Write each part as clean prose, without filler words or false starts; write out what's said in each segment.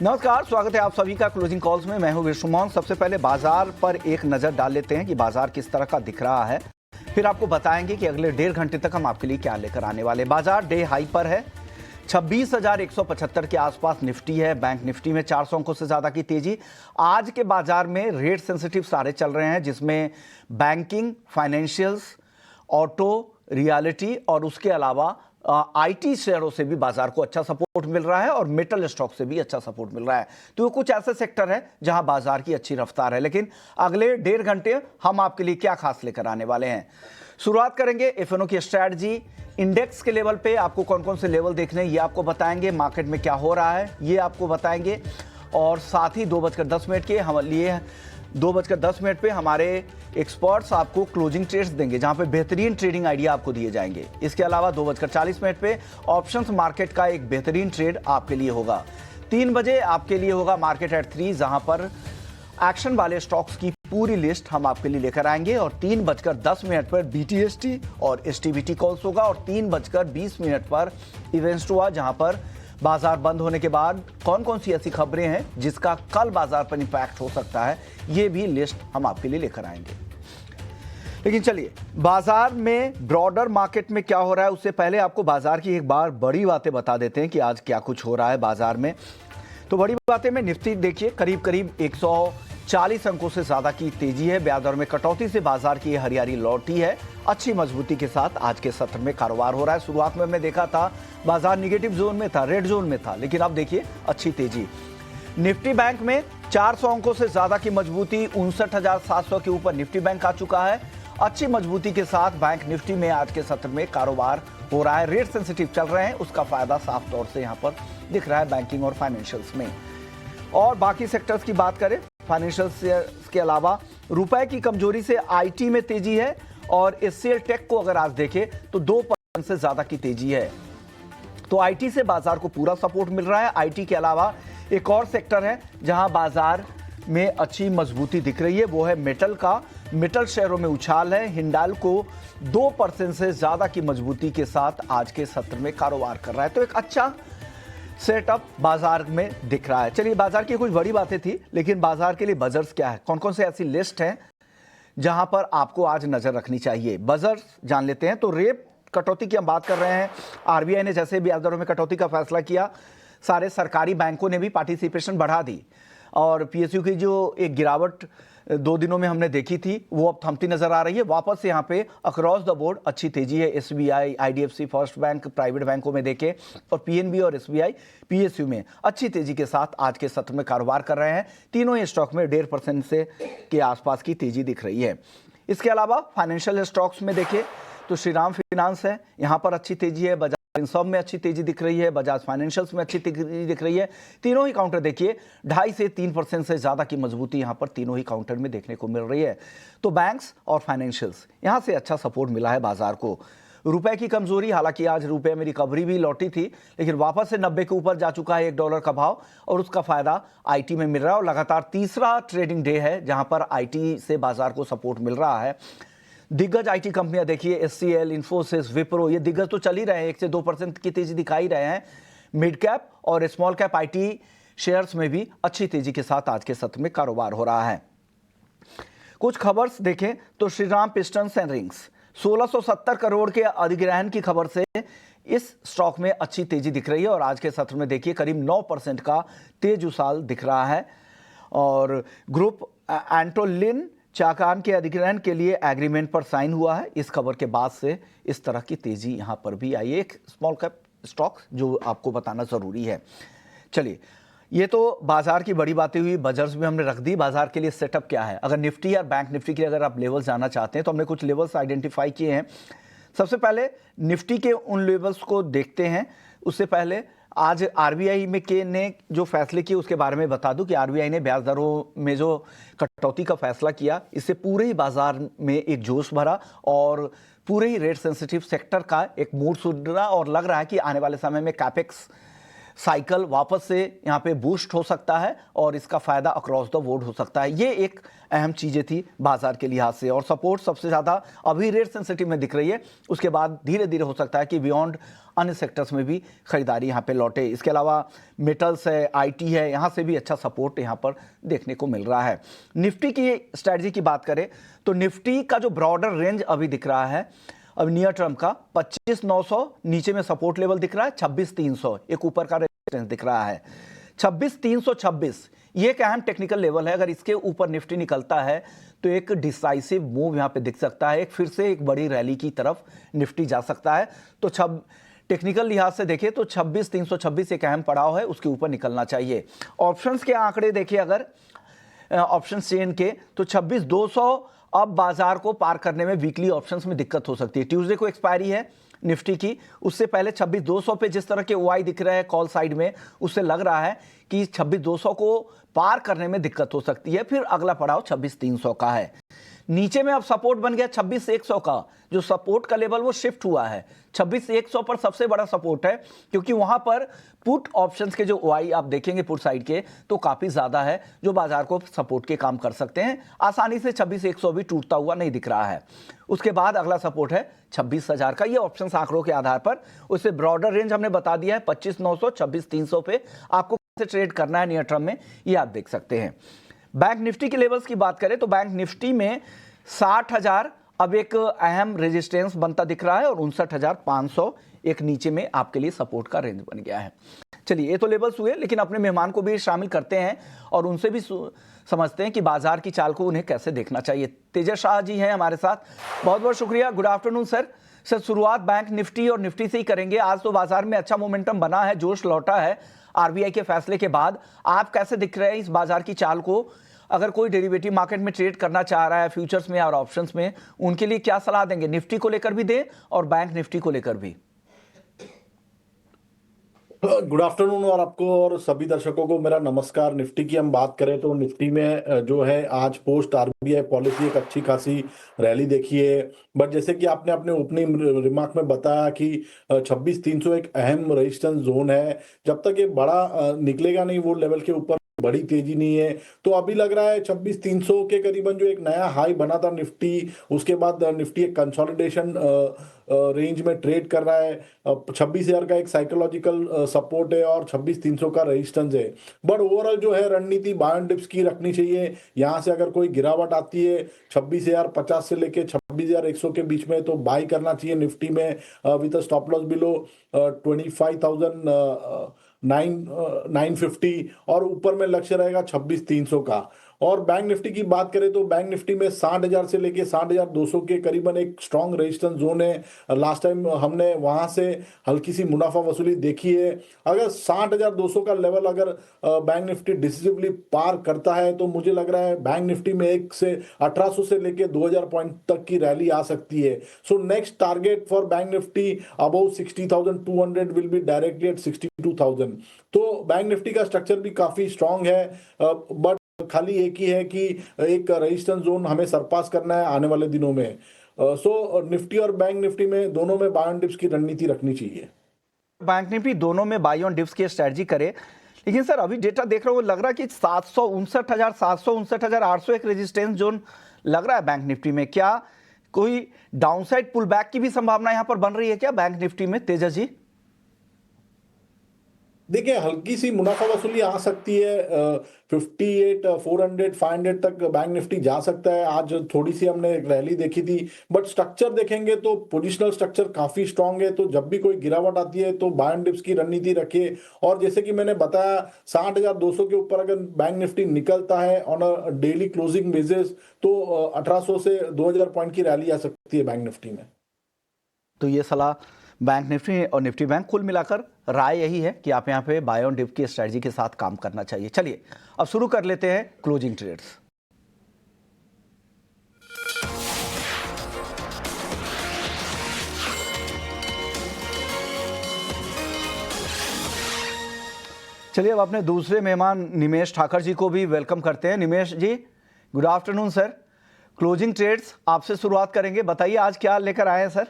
नमस्कार, स्वागत है आप सभी का क्लोजिंग कॉल्स में। मैं हूं विश्वमोहन। सबसे पहले बाजार पर एक नजर डाल लेते हैं कि बाजार किस तरह का दिख रहा है, फिर आपको बताएंगे कि अगले 1.5 घंटे तक हम आपके लिए क्या लेकर आने वाले। बाजार डे हाई पर है, 26,175 के आसपास निफ्टी है। बैंक निफ्टी में 400 अंकों से ज्यादा की तेजी। आज के बाजार में रेट सेंसिटिव सारे चल रहे हैं, जिसमें बैंकिंग, फाइनेंशियल्स, ऑटो, रियलिटी और उसके अलावा आईटी शेयरों से भी बाजार को अच्छा सपोर्ट मिल रहा है और मेटल स्टॉक से भी अच्छा सपोर्ट मिल रहा है। तो ये कुछ ऐसे सेक्टर है जहां बाजार की अच्छी रफ्तार है। लेकिन अगले 1.5 घंटे हम आपके लिए क्या खास लेकर आने वाले हैं। शुरुआत करेंगे एफएनओ की स्ट्रैटेजी। इंडेक्स के लेवल पे आपको कौन कौन से लेवल देखने हैं ये आपको बताएंगे, मार्केट में क्या हो रहा है ये आपको बताएंगे, और साथ ही 2:10 के हम लिए 2:10 पे हमारे एक्सपर्ट्स आपको क्लोजिंग ट्रेड्स देंगे, जहां पे बेहतरीन ट्रेडिंग आइडिया आपको दिए जाएंगे। इसके अलावा 2:40 पे ऑप्शंस मार्केट का एक बेहतरीन ट्रेड आपके लिए होगा। 3 बजे आपके लिए होगा मार्केट एट 3, जहां पर एक्शन वाले स्टॉक्स की पूरी लिस्ट हम आपके लिए लेकर आएंगे। और 3:10 पर BTST और STBT कॉल्स होगा, और 3:20 पर इवेंट्स हुआ, जहां पर बाजार बंद होने के बाद कौन कौन सी ऐसी खबरें हैं जिसका कल बाजार पर इंपैक्ट हो सकता है, ये भी लिस्ट हम आपके लिए लेकर आएंगे। लेकिन चलिए, बाजार में ब्रॉडर मार्केट में क्या हो रहा है उससे पहले आपको बाजार की एक बार बड़ी बातें बता देते हैं कि आज क्या कुछ हो रहा है बाजार में। तो बड़ी बातें में निफ्टी देखिए करीब करीब 140 अंकों से ज्यादा की तेजी है। ब्याज दर में कटौती से बाजार की हरियाली लौटी है। अच्छी मजबूती के साथ आज के सत्र में कारोबार हो रहा है। शुरुआत में हमने देखा था बाजार निगेटिव जोन में था, रेड जोन में था, लेकिन अब देखिए अच्छी तेजी। निफ्टी बैंक में 400 अंकों से ज्यादा की मजबूती, 59,700 के ऊपर निफ्टी बैंक आ चुका है। अच्छी मजबूती के साथ बैंक निफ्टी में आज के सत्र में कारोबार हो रहा है। रेट सेंसिटिव चल रहे हैं, उसका फायदा साफ तौर से यहां पर दिख रहा है बैंकिंग और फाइनेंशियल्स में। और बाकी सेक्टर्स की बात करें, फाइनेंशियल्स के अलावा रुपए की कमजोरी से आईटी में तेजी है, और HCL टेक को अगर आज देखें तो 2% से ज्यादा की तेजी है। तो आईटी से बाजार को पूरा सपोर्ट मिल रहा है। आईटी के अलावा एक और सेक्टर है जहां बाजार में अच्छी मजबूती दिख रही है, वो है मेटल का। मेटल शेयरों में उछाल है। हिंडाल्को 2% से ज्यादा की मजबूती के साथ आज के सत्र में कारोबार कर रहा है। तो एक अच्छा सेटअप बाजार में दिख रहा है। चलिए, बाजार की कुछ बड़ी बातें थी, लेकिन बाजार के लिए बजर्स क्या है, कौन कौन से ऐसी लिस्ट हैं जहां पर आपको आज नजर रखनी चाहिए, बजर्स जान लेते हैं। तो रेट कटौती की हम बात कर रहे हैं। आरबीआई ने जैसे ब्याज दरों में कटौती का फैसला किया, सारे सरकारी बैंकों ने भी पार्टिसिपेशन बढ़ा दी, और पीएसयू की जो एक गिरावट 2 दिनों में हमने देखी थी वो अब थमती नजर आ रही है। वापस यहाँ पे अक्रॉस द बोर्ड अच्छी तेजी है। SBI, IDFC, first bank, private बैंकों में देखें, और PNB और SBI PSU में अच्छी तेजी के साथ आज के सत्र में कारोबार कर रहे हैं। तीनों ही स्टॉक में 1.5% से के आसपास की तेजी दिख रही है। इसके अलावा फाइनेंशियल स्टॉक्स में देखें तो श्रीराम फाइनेंस है, यहाँ पर अच्छी तेजी है। बजाज सब में अच्छी तेजी दिख रही है। बजाज फाइनेंशियल्स में अच्छी तेजी दिख रही है। तीनों ही काउंटर देखिए 2.5 से 3% से ज्यादा की मजबूती यहाँ पर तीनों ही काउंटर में देखने को मिल रही है। तो बैंक्स और फाइनेंशियल्स यहाँ से अच्छा सपोर्ट मिला है बाजार को। रुपए की कमजोरी, हालांकि आज रुपए में रिकवरी भी लौटी थी, लेकिन वापस से 90 के ऊपर जा चुका है $1 का भाव, और उसका फायदा आईटी में मिल रहा है। और लगातार तीसरा ट्रेडिंग डे है जहां पर आईटी से बाजार को सपोर्ट मिल रहा है। दिग्गज आईटी कंपनियां देखिए, HCL, इन्फोसिस, विप्रो, ये दिग्गज तो चल ही रहे हैं, 1 से 2% की तेजी दिखाई रहे हैं। मिड कैप और स्मॉल कैप आईटी शेयर्स में भी अच्छी तेजी के साथ आज के सत्र में कारोबार हो रहा है। कुछ खबर्स देखें तो Shriram pistons and rings 1670 crore के अधिग्रहण की खबर से इस स्टॉक में अच्छी तेजी दिख रही है, और आज के सत्र में देखिए करीब 9% का तेज उछाल दिख रहा है। और ग्रुप एंटोलिन चाकान के अधिग्रहण के लिए एग्रीमेंट पर साइन हुआ है। इस खबर के बाद से इस तरह की तेजी यहां पर भी आई है। एक स्मॉल कैप स्टॉक जो आपको बताना जरूरी है। चलिए, ये तो बाजार की बड़ी बातें हुई, बजर्स भी हमने रख दी। बाजार के लिए सेटअप क्या है, अगर निफ्टी या बैंक निफ्टी के अगर आप लेवल जाना चाहते हैं तो हमने कुछ लेवल्स आइडेंटिफाई किए हैं। सबसे पहले निफ्टी के उन लेवल्स को देखते हैं। उससे पहले आज आरबीआई ने जो फैसले किए उसके बारे में बता दूं कि आरबीआई ने ब्याज दरों में जो कटौती का फैसला किया, इससे पूरे ही बाजार में एक जोश भरा, और पूरे ही रेट सेंसिटिव सेक्टर का एक मूड सुधरा, और लग रहा है कि आने वाले समय में कैपेक्स साइकिल वापस से यहाँ पे बूस्ट हो सकता है और इसका फायदा अक्रॉस द बोर्ड हो सकता है। ये एक अहम चीजें थी बाजार के लिहाज से। और सपोर्ट सबसे ज्यादा अभी रेट सेंसिटिव में दिख रही है, उसके बाद धीरे धीरे हो सकता है कि बियॉन्ड अन्य सेक्टर्स में भी खरीदारी यहाँ पे लौटे। इसके अलावा मेटल्स है, आईटी है, यहाँ से भी अच्छा सपोर्ट यहाँ पर देखने को मिल रहा है। निफ्टी की स्ट्रैटेजी की बात करें तो निफ्टी का जो ब्रॉडर रेंज अभी दिख रहा है अब नियर टर्म का 25,900 नीचे में सपोर्ट लेवल दिख रहा है, 26,300 एक ऊपर का रेजिस्टेंस दिख रहा है। 26,326 ये एक अहम टेक्निकल लेवल है। अगर इसके ऊपर निफ्टी निकलता है तो एक डिसाइसिव मूव यहां पे दिख सकता है, एक फिर से एक बड़ी रैली की तरफ निफ्टी जा सकता है। तो टेक्निकल लिहाज से देखें तो 26,326 एक अहम पड़ाव है, उसके ऊपर निकलना चाहिए। ऑप्शंस के आंकड़े देखिए अगर ऑप्शन चेन के तो 26,200 अब बाजार को पार करने में वीकली ऑप्शंस में दिक्कत हो सकती है। ट्यूसडे को एक्सपायरी है निफ्टी की, उससे पहले 26,200 पे जिस तरह के ओआई दिख रहे हैं कॉल साइड में, उससे लग रहा है कि 26,200 को पार करने में दिक्कत हो सकती है। फिर अगला पड़ाव 26,300 का है। नीचे में अब सपोर्ट बन गया 26,100 का, जो सपोर्ट का लेवल वो शिफ्ट हुआ है। 26,100 पर सबसे बड़ा सपोर्ट है, क्योंकि वहां पर पुट ऑप्शंस के जो ओआई आप देखेंगे पुट साइड के तो काफी ज्यादा है, जो बाजार को सपोर्ट के काम कर सकते हैं। आसानी से 26,100 भी टूटता हुआ नहीं दिख रहा है। उसके बाद अगला सपोर्ट है 26,000 का। ये ऑप्शंस आंकड़ों के आधार पर उससे ब्रॉडर रेंज हमने बता दिया है 25,900 26,300 पे आपको कैसे ट्रेड करना है नियर टर्म में, ये आप देख सकते हैं। बैंक निफ्टी के लेवल्स की बात करें तो बैंक निफ्टी में 60,000 अब एक अहम रेजिस्टेंस बनता दिख रहा है और 59,500 एक नीचे में आपके लिए सपोर्ट का रेंज बन गया है। चलिए ये तो लेवल्स हुए, लेकिन अपने मेहमान को भी शामिल करते हैं और उनसे भी समझते हैं कि बाजार की चाल को उन्हें कैसे देखना चाहिए। तेजस शाह जी हैं हमारे साथ, बहुत बहुत शुक्रिया। Good afternoon sir. सर शुरुआत बैंक निफ्टी और निफ्टी से ही करेंगे। आज तो बाजार में अच्छा मोमेंटम बना है, जोश लौटा है आरबीआई के फैसले के बाद। आप कैसे दिख रहे हैं इस बाजार की चाल को? अगर कोई डेरिवेटिव मार्केट में ट्रेड करना चाह रहा है फ्यूचर्स में और ऑप्शंस में, उनके लिए क्या सलाह देंगे? निफ्टी को लेकर भी दें और बैंक निफ्टी को लेकर भी। गुड आफ्टरनून और आपको और सभी दर्शकों को मेरा नमस्कार। निफ्टी की हम बात करें तो निफ्टी में जो है आज पोस्ट आरबीआई पॉलिसी एक अच्छी खासी रैली देखी है। बट जैसे कि आपने अपने ओपनिंग रिमार्क में बताया कि 26,300 एक अहम रेजिस्टेंस जोन है। जब तक ये बड़ा निकलेगा नहीं, वो लेवल के ऊपर बड़ी तेजी नहीं है, तो अभी लग रहा है 26,300 के करीबन जो एक नया हाई बना था निफ्टी, उसके बाद निफ्टी एक कंसोलिडेशन रेंज में ट्रेड कर रहा है। 26,000 का एक साइकोलॉजिकल सपोर्ट है और 26,300 का रेजिस्टेंस है। बट ओवरऑल जो है रणनीति बाय एंड डिप्स की रखनी चाहिए। यहाँ से अगर कोई गिरावट आती है 26,050 से लेके 26,100 के बीच में, तो बाई करना चाहिए निफ्टी में विद स्टॉप लॉस बिलो 25,950 और ऊपर में लक्ष्य रहेगा 26,300 का। और बैंक निफ्टी की बात करें तो बैंक निफ्टी में 60,000 से लेके 60,200 के करीबन एक स्ट्रॉन्ग रेजिस्टेंस जोन है। लास्ट टाइम हमने वहां से हल्की सी मुनाफा वसूली देखी है। अगर 60,200 का लेवल अगर बैंक निफ्टी डिसिसिवली पार करता है तो मुझे लग रहा है बैंक निफ्टी में 1800 से लेके 2,000 पॉइंट तक की रैली आ सकती है। So next target for bank Nifty above 60,200 will be directly at 62,000। तो बैंक निफ्टी का स्ट्रक्चर भी काफी स्ट्रॉन्ग है, बट खाली एक ही है कि एक रेजिस्टेंस जोन हमें सरपास करना है आने वाले दिनों में। सो निफ्टी और बैंक निफ्टी में दोनों में बाय ऑन डिप्स की रणनीति रखनी चाहिए। बैंक निफ्टी दोनों में बाय ऑन डिप्स की स्ट्रेटजी करे। लेकिन सर अभी डेटा देख रहा हूँ, लग रहा है कि 759,700 59,800 एक रेजिस्टेंस जोन लग रहा है बैंक निफ्टी में। क्या कोई डाउनसाइड पुल बैक की भी संभावना यहां पर बन रही है क्या बैंक निफ्टी में, तेजस जी? देखिए हल्की सी मुनाफा वसूली आ सकती है। 58,400 500 तक बैंक निफ्टी जा सकता है। आज थोड़ी सी हमने रैली देखी थी, बट स्ट्रक्चर देखेंगे तो पोजिशनल स्ट्रक्चर काफी स्ट्रांग है। तो जब भी कोई गिरावट आती है तो बाय एंड डिप्स की रणनीति रखिए। और जैसे कि मैंने बताया 60,200 के ऊपर अगर बैंक निफ्टी निकलता है on a daily closing basis तो 1800 से 2,000 पॉइंट की रैली आ सकती है बैंक निफ्टी में। तो ये सलाह बैंक निफ्टी और निफ्टी बैंक, कुल मिलाकर राय यही है कि आप यहां पे बाय ऑन डिप की स्ट्रेटजी के साथ काम करना चाहिए। चलिए अब शुरू कर लेते हैं क्लोजिंग ट्रेड्स। चलिए अब अपने दूसरे मेहमान निमेश ठाकर जी को भी वेलकम करते हैं। Nimesh ji good afternoon sir. Closing trades आपसे शुरुआत करेंगे, बताइए आज क्या लेकर आए हैं सर?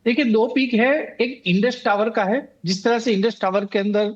देखिए, दो पीक है। एक इंडस टावर का है। जिस तरह से इंडस टावर के अंदर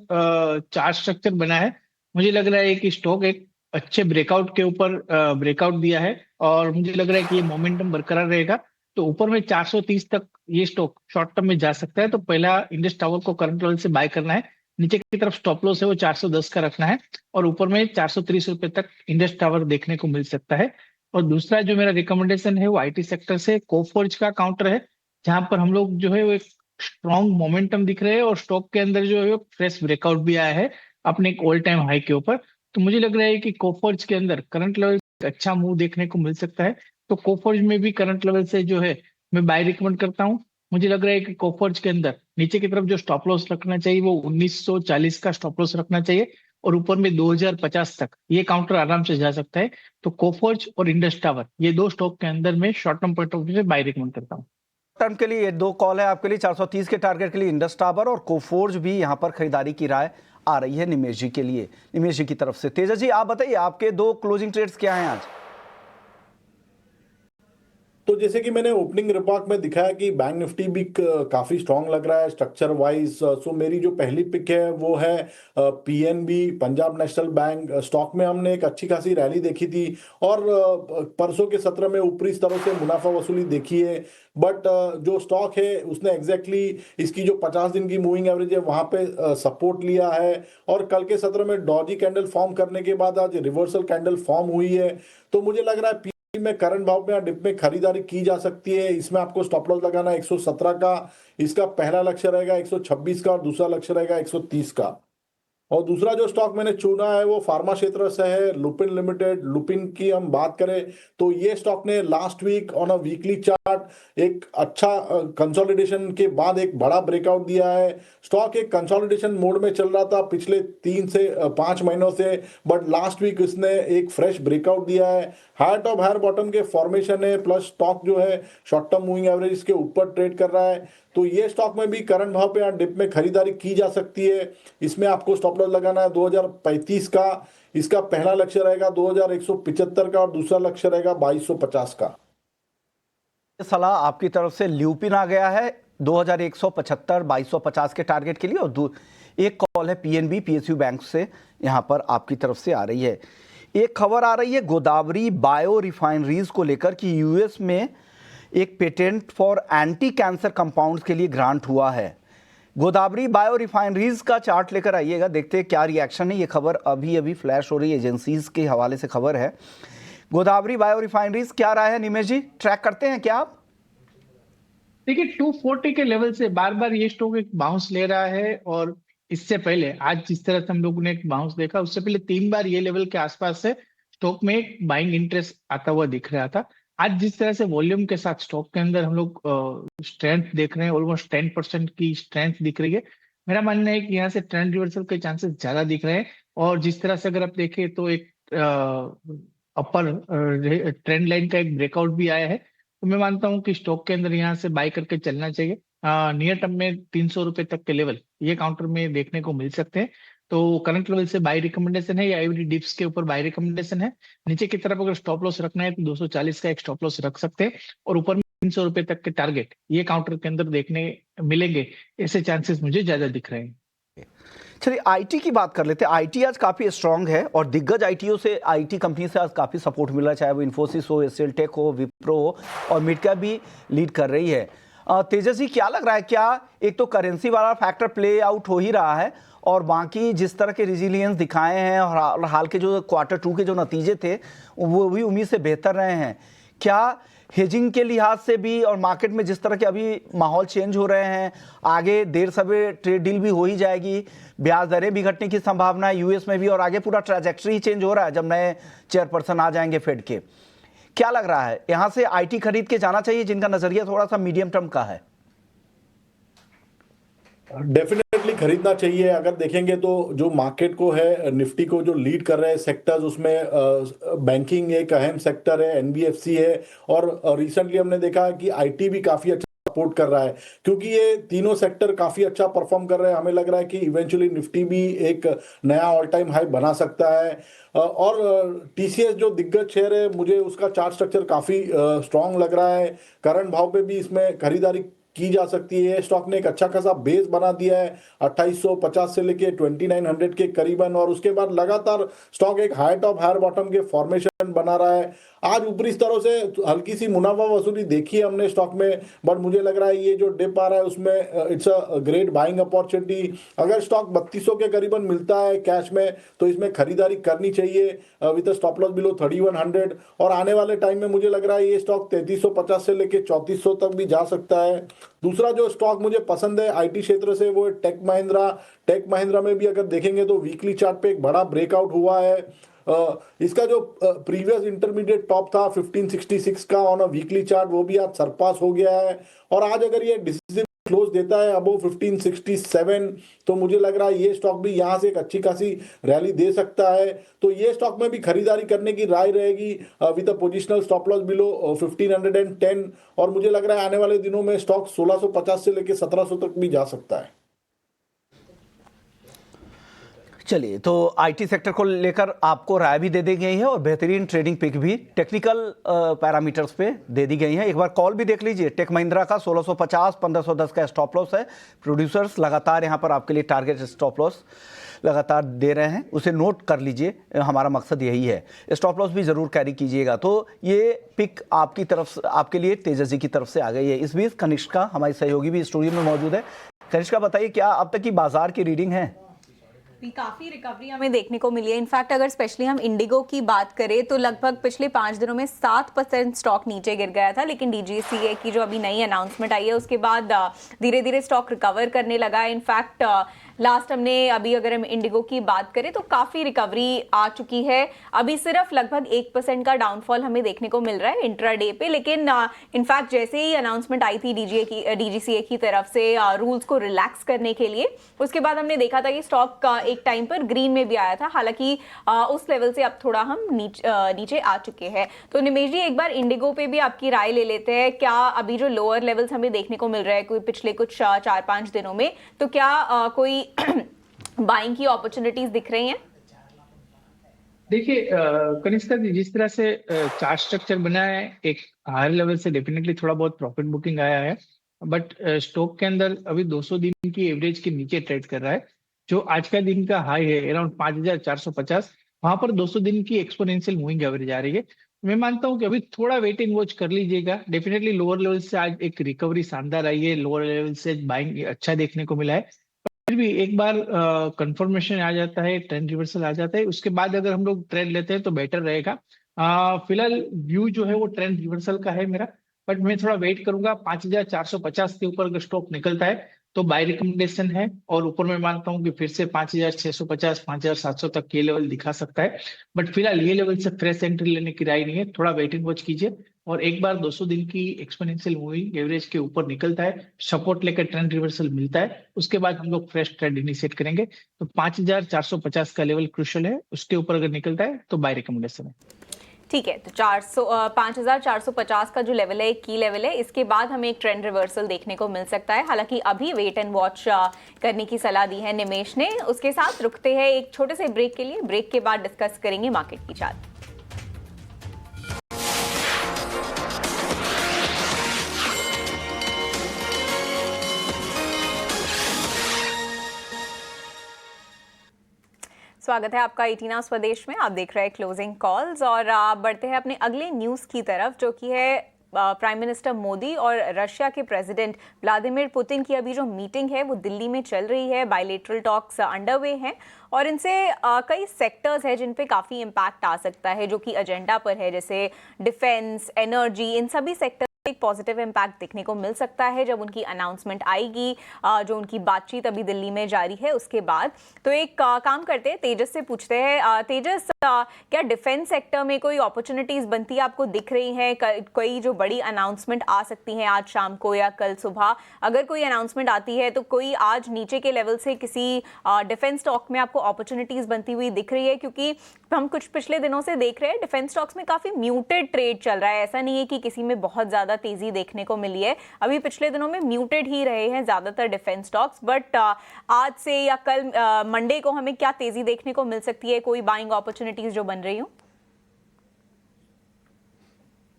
चार्ट स्ट्रक्चर बना है, मुझे लग रहा है कि स्टॉक एक अच्छे ब्रेकआउट के ऊपर ब्रेकआउट दिया है, और मुझे लग रहा है कि ये मोमेंटम बरकरार रहेगा। तो ऊपर में 430 तक ये स्टॉक शॉर्ट टर्म में जा सकता है। तो पहला इंडस टावर को करंट लेवल से बाय करना है। नीचे की तरफ स्टॉप लॉस है वो 410 का रखना है, और ऊपर में 430 रुपए तक इंडस टावर देखने को मिल सकता है। और दूसरा जो मेरा रिकमेंडेशन है वो आईटी सेक्टर से कोफोर्ज का काउंटर है, जहां पर हम लोग जो है वो एक स्ट्रॉन्ग मोमेंटम दिख रहे हैं, और स्टॉक के अंदर जो है वो फ्रेश ब्रेकआउट भी आया है अपने एक ऑल टाइम हाई के ऊपर। तो मुझे लग रहा है कि कोफर्ज के अंदर करंट लेवल से अच्छा मूव देखने को मिल सकता है। तो कोफर्ज में भी करंट लेवल से जो है मैं बाय रिकमेंड करता हूँ। मुझे लग रहा है कि कोफर्ज के अंदर नीचे की तरफ जो स्टॉप लॉस रखना चाहिए वो 1940 का स्टॉप लॉस रखना चाहिए, और ऊपर में 2050 तक ये काउंटर आराम से जा सकता है। तो कोफर्ज और इंडस टावर, ये दो स्टॉक के अंदर मैं short term point of view से बाय रिकमेंड करता हूँ। टर्म के लिए ये दो कॉल है आपके लिए। 430 के टारगेट के लिए इंडस टावर और कोफोर्ज भी यहां पर खरीदारी की राय आ रही है निमेश जी के लिए, निमेश जी की तरफ से। तेजा जी, आप बताइए आपके दो क्लोजिंग ट्रेड्स क्या हैं आज? तो जैसे कि मैंने ओपनिंग रिमार्क में दिखाया कि बैंक निफ्टी भी काफी स्ट्रांग लग रहा है स्ट्रक्चर वाइज। सो मेरी जो पहली पिक है वो है PNB, Punjab national bank. Stock में हमने एक अच्छी खासी रैली देखी थी, और परसों के सत्र में ऊपरी स्तरों से मुनाफा वसूली देखी है। बट जो स्टॉक है उसने एग्जैक्टली इसकी जो 50 दिन की मूविंग एवरेज है वहां पे सपोर्ट लिया है, और कल के सत्र में डॉजी कैंडल फॉर्म करने के बाद आज रिवर्सल कैंडल फॉर्म हुई है। तो मुझे लग रहा है में करंट भाव में या डिप में खरीदारी की जा सकती है। इसमें आपको स्टॉप लॉस लगाना 117 का, इसका पहला लक्ष्य रहेगा 126 का, और दूसरा लक्ष्य रहेगा 130 का। और दूसरा जो स्टॉक मैंने चुना है वो फार्मा क्षेत्र से है, लुपिन लिमिटेड। लुपिन की हम बात करें तो ये स्टॉक ने last week on a weekly chart एक अच्छा कंसोलिडेशन के बाद एक बड़ा ब्रेकआउट दिया है। स्टॉक एक कंसोलिडेशन मोड में चल रहा था पिछले 3 से 5 महीनों से, बट लास्ट वीक इसने एक फ्रेश ब्रेकआउट दिया है। हायर टॉप हायर बॉटम के फॉर्मेशन है, प्लस स्टॉक जो है शॉर्ट टर्म मूविंग एवरेज के ऊपर ट्रेड कर रहा है। तो ये स्टॉक में भी करंट भाव पे या डिप में खरीदारी की जा सकती है। इसमें आपको स्टॉप लॉस लगाना है 2035 का, इसका पहला लक्ष्य रहेगा 2175 का, और दूसरा लक्ष्य रहेगा 2250 का। सलाह आपकी तरफ से ल्यूपिन आ गया है 2175 2250 के टारगेट के लिए, और एक कॉल है पीएनबी पीएसयू बैंक से यहां पर आपकी तरफ से आ रही है। एक खबर आ रही है गोदावरी बायो रिफाइनरीज को लेकर कि यूएस में एक patent for anti cancer compounds के लिए ग्रांट हुआ है। गोदावरी बायो रिफाइनरीज का चार्ट लेकर आइएगा, देखते हैं क्या रिएक्शन है। ये खबर अभी अभी फ्लैश हो रही है, एजेंसीज के हवाले से खबर है। गोदावरी बायो रिफाइनरीज, क्या राय है निमेश जी, ट्रैक करते हैं क्या आप? देखिए, 240 के लेवल से बार बार ये स्टॉक एक बाउंस ले रहा है, और इससे पहले आज जिस तरह से हम लोगों ने एक बाउंस देखा, उससे पहले 3 बार ये लेवल के आसपास से स्टॉक में एक बाइंग इंटरेस्ट आता हुआ दिख रहा था। आज जिस तरह से वॉल्यूम के साथ स्टॉक के अंदर हम लोग स्ट्रेंथ देख रहे हैं, ऑलमोस्ट 10% की स्ट्रेंथ दिख रही है। मेरा मानना है कि यहाँ से ट्रेंड रिवर्सल के चांसेस ज्यादा दिख रहे हैं, और जिस तरह से अगर आप देखें तो एक अपर ट्रेंड लाइन का एक ब्रेकआउट भी आया है। तो मैं मानता हूं कि स्टॉक के अंदर यहाँ से बाय करके चलना चाहिए। नियर टर्म में 300 रुपए तक के लेवल ये काउंटर में देखने को मिल सकते हैं। तो करंट लेवल से बाय रिकमेंडेशन है, या एवरी डिप्स के ऊपर बाय रिकमेंडेशन है। नीचे की तरफ अगर स्टॉप लॉस रखना है तो 240 का एक स्टॉप लॉस रख सकते हैं, और ऊपर में 300 रुपए तक के टारगेट ये काउंटर के अंदर देखने मिलेंगे। ऐसे चांसेस मुझे ज्यादा दिख रहे हैं। चलिए आईटी की बात कर लेते हैं। आईटी आज काफी स्ट्रांग है, और दिग्गज आईटीओ से, आईटी कंपनी से आज काफी सपोर्ट मिला, चाहे वो इन्फोसिस हो, एसएल टेक हो, विप्रो हो, और मिड कैप भी लीड कर रही है। तेजस्वी, क्या लग रहा है, क्या एक तो करेंसी वाला फैक्टर प्ले आउट हो ही रहा है, और बाकी जिस तरह के रिजिलियंस दिखाए हैं और हाल के जो Q2 के जो नतीजे थे वो भी उम्मीद से बेहतर रहे हैं, क्या हेजिंग के लिहाज से भी और मार्केट में जिस तरह के अभी माहौल चेंज हो रहे हैं, आगे देर सवेर ट्रेड डील भी हो ही जाएगी, ब्याज दरें भी घटने की संभावना है यूएस में भी, और आगे पूरा ट्रैजेक्टरी ही चेंज हो रहा है जब नए चेयरपर्सन आ जाएंगे फेड के। क्या लग रहा है, यहां से आईटी खरीद के जाना चाहिए जिनका नजरिया थोड़ा सा मीडियम टर्म का है? डेफिनेटली खरीदना चाहिए। अगर देखेंगे तो जो मार्केट को है, निफ्टी को जो लीड कर रहे हैं सेक्टर्स, उसमें बैंकिंग एक अहम सेक्टर है, एनबीएफसी है, और रिसेंटली हमने देखा है कि आईटी भी काफी अच्छा सपोर्ट कर रहा है, क्योंकि ये तीनों सेक्टर काफी अच्छा परफॉर्म कर रहे हैं। हमें लग रहा है कि इवेंचुअली निफ्टी भी एक नया ऑल टाइम हाई बना सकता है। और टीसीएस जो दिग्गज शेयर है, मुझे उसका चार्ट स्ट्रक्चर काफी स्ट्रांग लग रहा है। करंट भाव पे भी इसमें खरीदारी की जा सकती है। स्टॉक ने एक अच्छा खासा बेस बना दिया है 2850 से लेके 2900 के करीबन, और उसके बाद लगातार स्टॉक एक हाई टॉप हायर बॉटम के फॉर्मेशन बना रहा है। आज ऊपरी स्तरों से हल्की सी मुनाफा वसूली देखी है हमने स्टॉक में, बट मुझे लग रहा है ये जो डिप आ रहा है उसमें it's a great buying opportunity. अगर स्टॉक 3200 के करीबन मिलता है कैश में तो इसमें खरीदारी करनी चाहिए विद स्टॉप लॉस बिलो 3100, और आने वाले टाइम में मुझे लग रहा है ये स्टॉक 3350 से लेके 3400 तक भी जा सकता है। दूसरा जो स्टॉक मुझे पसंद है आईटी क्षेत्र से वो है टेक महिंद्रा। टेक महिंद्रा में भी अगर देखेंगे तो वीकली चार्ट पे एक बड़ा ब्रेकआउट हुआ है। इसका जो प्रीवियस इंटरमीडिएट टॉप था 1566 का ऑन अ वीकली चार्ट, वो भी आज सरपास हो गया है, और आज अगर ये डिसिसिव क्लोज देता है अबव 1567 तो मुझे लग रहा है ये स्टॉक भी यहां से एक अच्छी खासी रैली दे सकता है। तो ये स्टॉक में भी खरीदारी करने की राय रहेगी with a positional stop loss below 1510, और मुझे लग रहा है आने वाले दिनों में स्टॉक 1650 से लेकर 1700 तक भी जा सकता है। चलिए, तो आईटी सेक्टर को लेकर आपको राय भी दे दी गई है और बेहतरीन ट्रेडिंग पिक भी टेक्निकल पैरामीटर्स पे दे दी गई है। एक बार कॉल भी देख लीजिए। टेक महिंद्रा का 1650 1510 का स्टॉप लॉस है। प्रोड्यूसर्स लगातार यहाँ पर आपके लिए टारगेट स्टॉप लॉस लगातार दे रहे हैं, उसे नोट कर लीजिए। हमारा मकसद यही है, स्टॉप लॉस भी जरूर कैरी कीजिएगा। तो ये पिक आपकी तरफ आपके लिए तेजस जी की तरफ से आ गई है। इस बीच कनिष्का हमारी सहयोगी भी स्टूडियो में मौजूद है। कनिष्का, बताइए क्या अब तक की बाजार की रीडिंग है? काफी रिकवरी हमें देखने को मिली है। इनफैक्ट अगर स्पेशली हम इंडिगो की बात करें तो लगभग पिछले 5 दिनों में 7% स्टॉक नीचे गिर गया था, लेकिन डीजीसीए की जो अभी नई अनाउंसमेंट आई है उसके बाद धीरे धीरे स्टॉक रिकवर करने लगा है। इनफैक्ट लास्ट हमने अभी अगर हम इंडिगो की बात करें तो काफी रिकवरी आ चुकी है। अभी सिर्फ लगभग 1% का डाउनफॉल हमें देखने को मिल रहा है इंट्राडे पे, लेकिन इनफैक्ट जैसे ही अनाउंसमेंट आई थी डीजीसीए की तरफ से रूल्स को रिलैक्स करने के लिए, उसके बाद हमने देखा था कि स्टॉक एक टाइम पर ग्रीन में भी आया था। हालांकि उस लेवल से अब थोड़ा हम नीचे आ चुके हैं। तो निमेश जी, एक बार इंडिगो पे भी आपकी राय ले लेते हैं। क्या अभी जो लोअर लेवल्स हमें देखने को मिल रहा है कोई पिछले कुछ 4-5 दिनों में, तो क्या कोई बाइंग की अपॉर्चुनिटीज दिख रही हैं? देखिए कनिष्का जी, जिस तरह से चार्ट स्ट्रक्चर बना है, एक हायर लेवल से डेफिनेटली थोड़ा बहुत प्रॉफिट बुकिंग आया है, बट स्टॉक के अंदर अभी 200 दिन की एवरेज के नीचे ट्रेड कर रहा है। जो आज का दिन का हाई है अराउंड 5450, वहां पर 200 दिन की एक्सपोनेंशियल मूविंग एवरेज आ रही है। मैं मानता हूं कि अभी थोड़ा वेट एंड वॉच कर लीजिएगा। डेफिनेटली लोअर लेवल से आज एक रिकवरी शानदार आई है, लोअर लेवल से बाइंग अच्छा देखने को मिला है। फिर भी एक बार कंफर्मेशन आ जाता है, ट्रेंड रिवर्सल आ जाता है, उसके बाद अगर हम लोग ट्रेंड लेते हैं तो बेटर रहेगा। फिलहाल व्यू जो है वो ट्रेंड रिवर्सल का है मेरा, बट मैं थोड़ा वेट करूंगा। 5450 के ऊपर अगर स्टॉक निकलता है तो बाय रिकमेंडेशन है, और ऊपर मैं मानता हूँ कि फिर से 5650 5700 तक ये लेवल दिखा सकता है। बट फिलहाल ये लेवल से फ्रेश एंट्री लेने की राय नहीं है, थोड़ा वेटिंग वॉच कीजिए। और एक बार 200 दिन की एक्सपोनेंशियल मूविंग एवरेज के ऊपर निकलता है, सपोर्ट लेकर ट्रेंड रिवर्सल मिलता है, उसके बाद हम लोग फ्रेश ट्रेंड इनिशिएट करेंगे। तो 5450 का लेवल क्रूशियल है, उसके ऊपर अगर निकलता है तो बाय रिकमेंडेशन है। ठीक है, तो 5450 का जो लेवल है एक की लेवल है, इसके बाद हमें एक ट्रेंड रिवर्सल देखने को मिल सकता है। हालांकि अभी वेट एंड वॉच करने की सलाह दी है निमेश ने। उसके साथ रुकते हैं एक छोटे से ब्रेक के लिए। ब्रेक के बाद डिस्कस करेंगे मार्केट की चार्ट। स्वागत है आपका 18 स्वदेश में। आप देख रहे हैं क्लोजिंग कॉल्स, और बढ़ते हैं अपने अगले न्यूज की तरफ, जो कि है प्राइम मिनिस्टर मोदी और रशिया के प्रेसिडेंट व्लादिमीर पुतिन की अभी जो मीटिंग है वो दिल्ली में चल रही है। बायलेटरल टॉक्स अंडरवे हैं, और इनसे कई सेक्टर्स हैं जिन पे काफ़ी इम्पैक्ट आ सकता है, जो कि एजेंडा पर है, जैसे डिफेंस, एनर्जी। इन सभी सेक्टर एक पॉजिटिव इम्पैक्ट देखने को मिल सकता है जब उनकी अनाउंसमेंट आएगी। जो उनकी बातचीत अभी दिल्ली में जारी है उसके बाद। तो एक काम करते हैं, तेजस से पूछते हैं। तेजस, क्या डिफेंस सेक्टर में कोई अपॉर्चुनिटीज बनती है आपको दिख रही है? कोई जो बड़ी अनाउंसमेंट आ सकती है आज शाम को या कल सुबह? अगर कोई अनाउंसमेंट आती है तो कोई आज नीचे के लेवल से किसी डिफेंस स्टॉक में आपको अपॉर्चुनिटीज बनती हुई दिख रही है? क्योंकि हम कुछ पिछले दिनों से देख रहे हैं डिफेंस स्टॉक्स में काफी म्यूटेड ट्रेड चल रहा है। ऐसा नहीं है कि किसी में बहुत ज्यादा तेजी देखने को मिली है। अभी पिछले दिनों में म्यूटेड ही रहे हैं ज्यादातर डिफेंस स्टॉक्स। बट आज से या कल मंडे को हमें क्या तेजी देखने को मिल सकती है? कोई बाइंग अपॉर्चुनिटीज जो बन रही हो?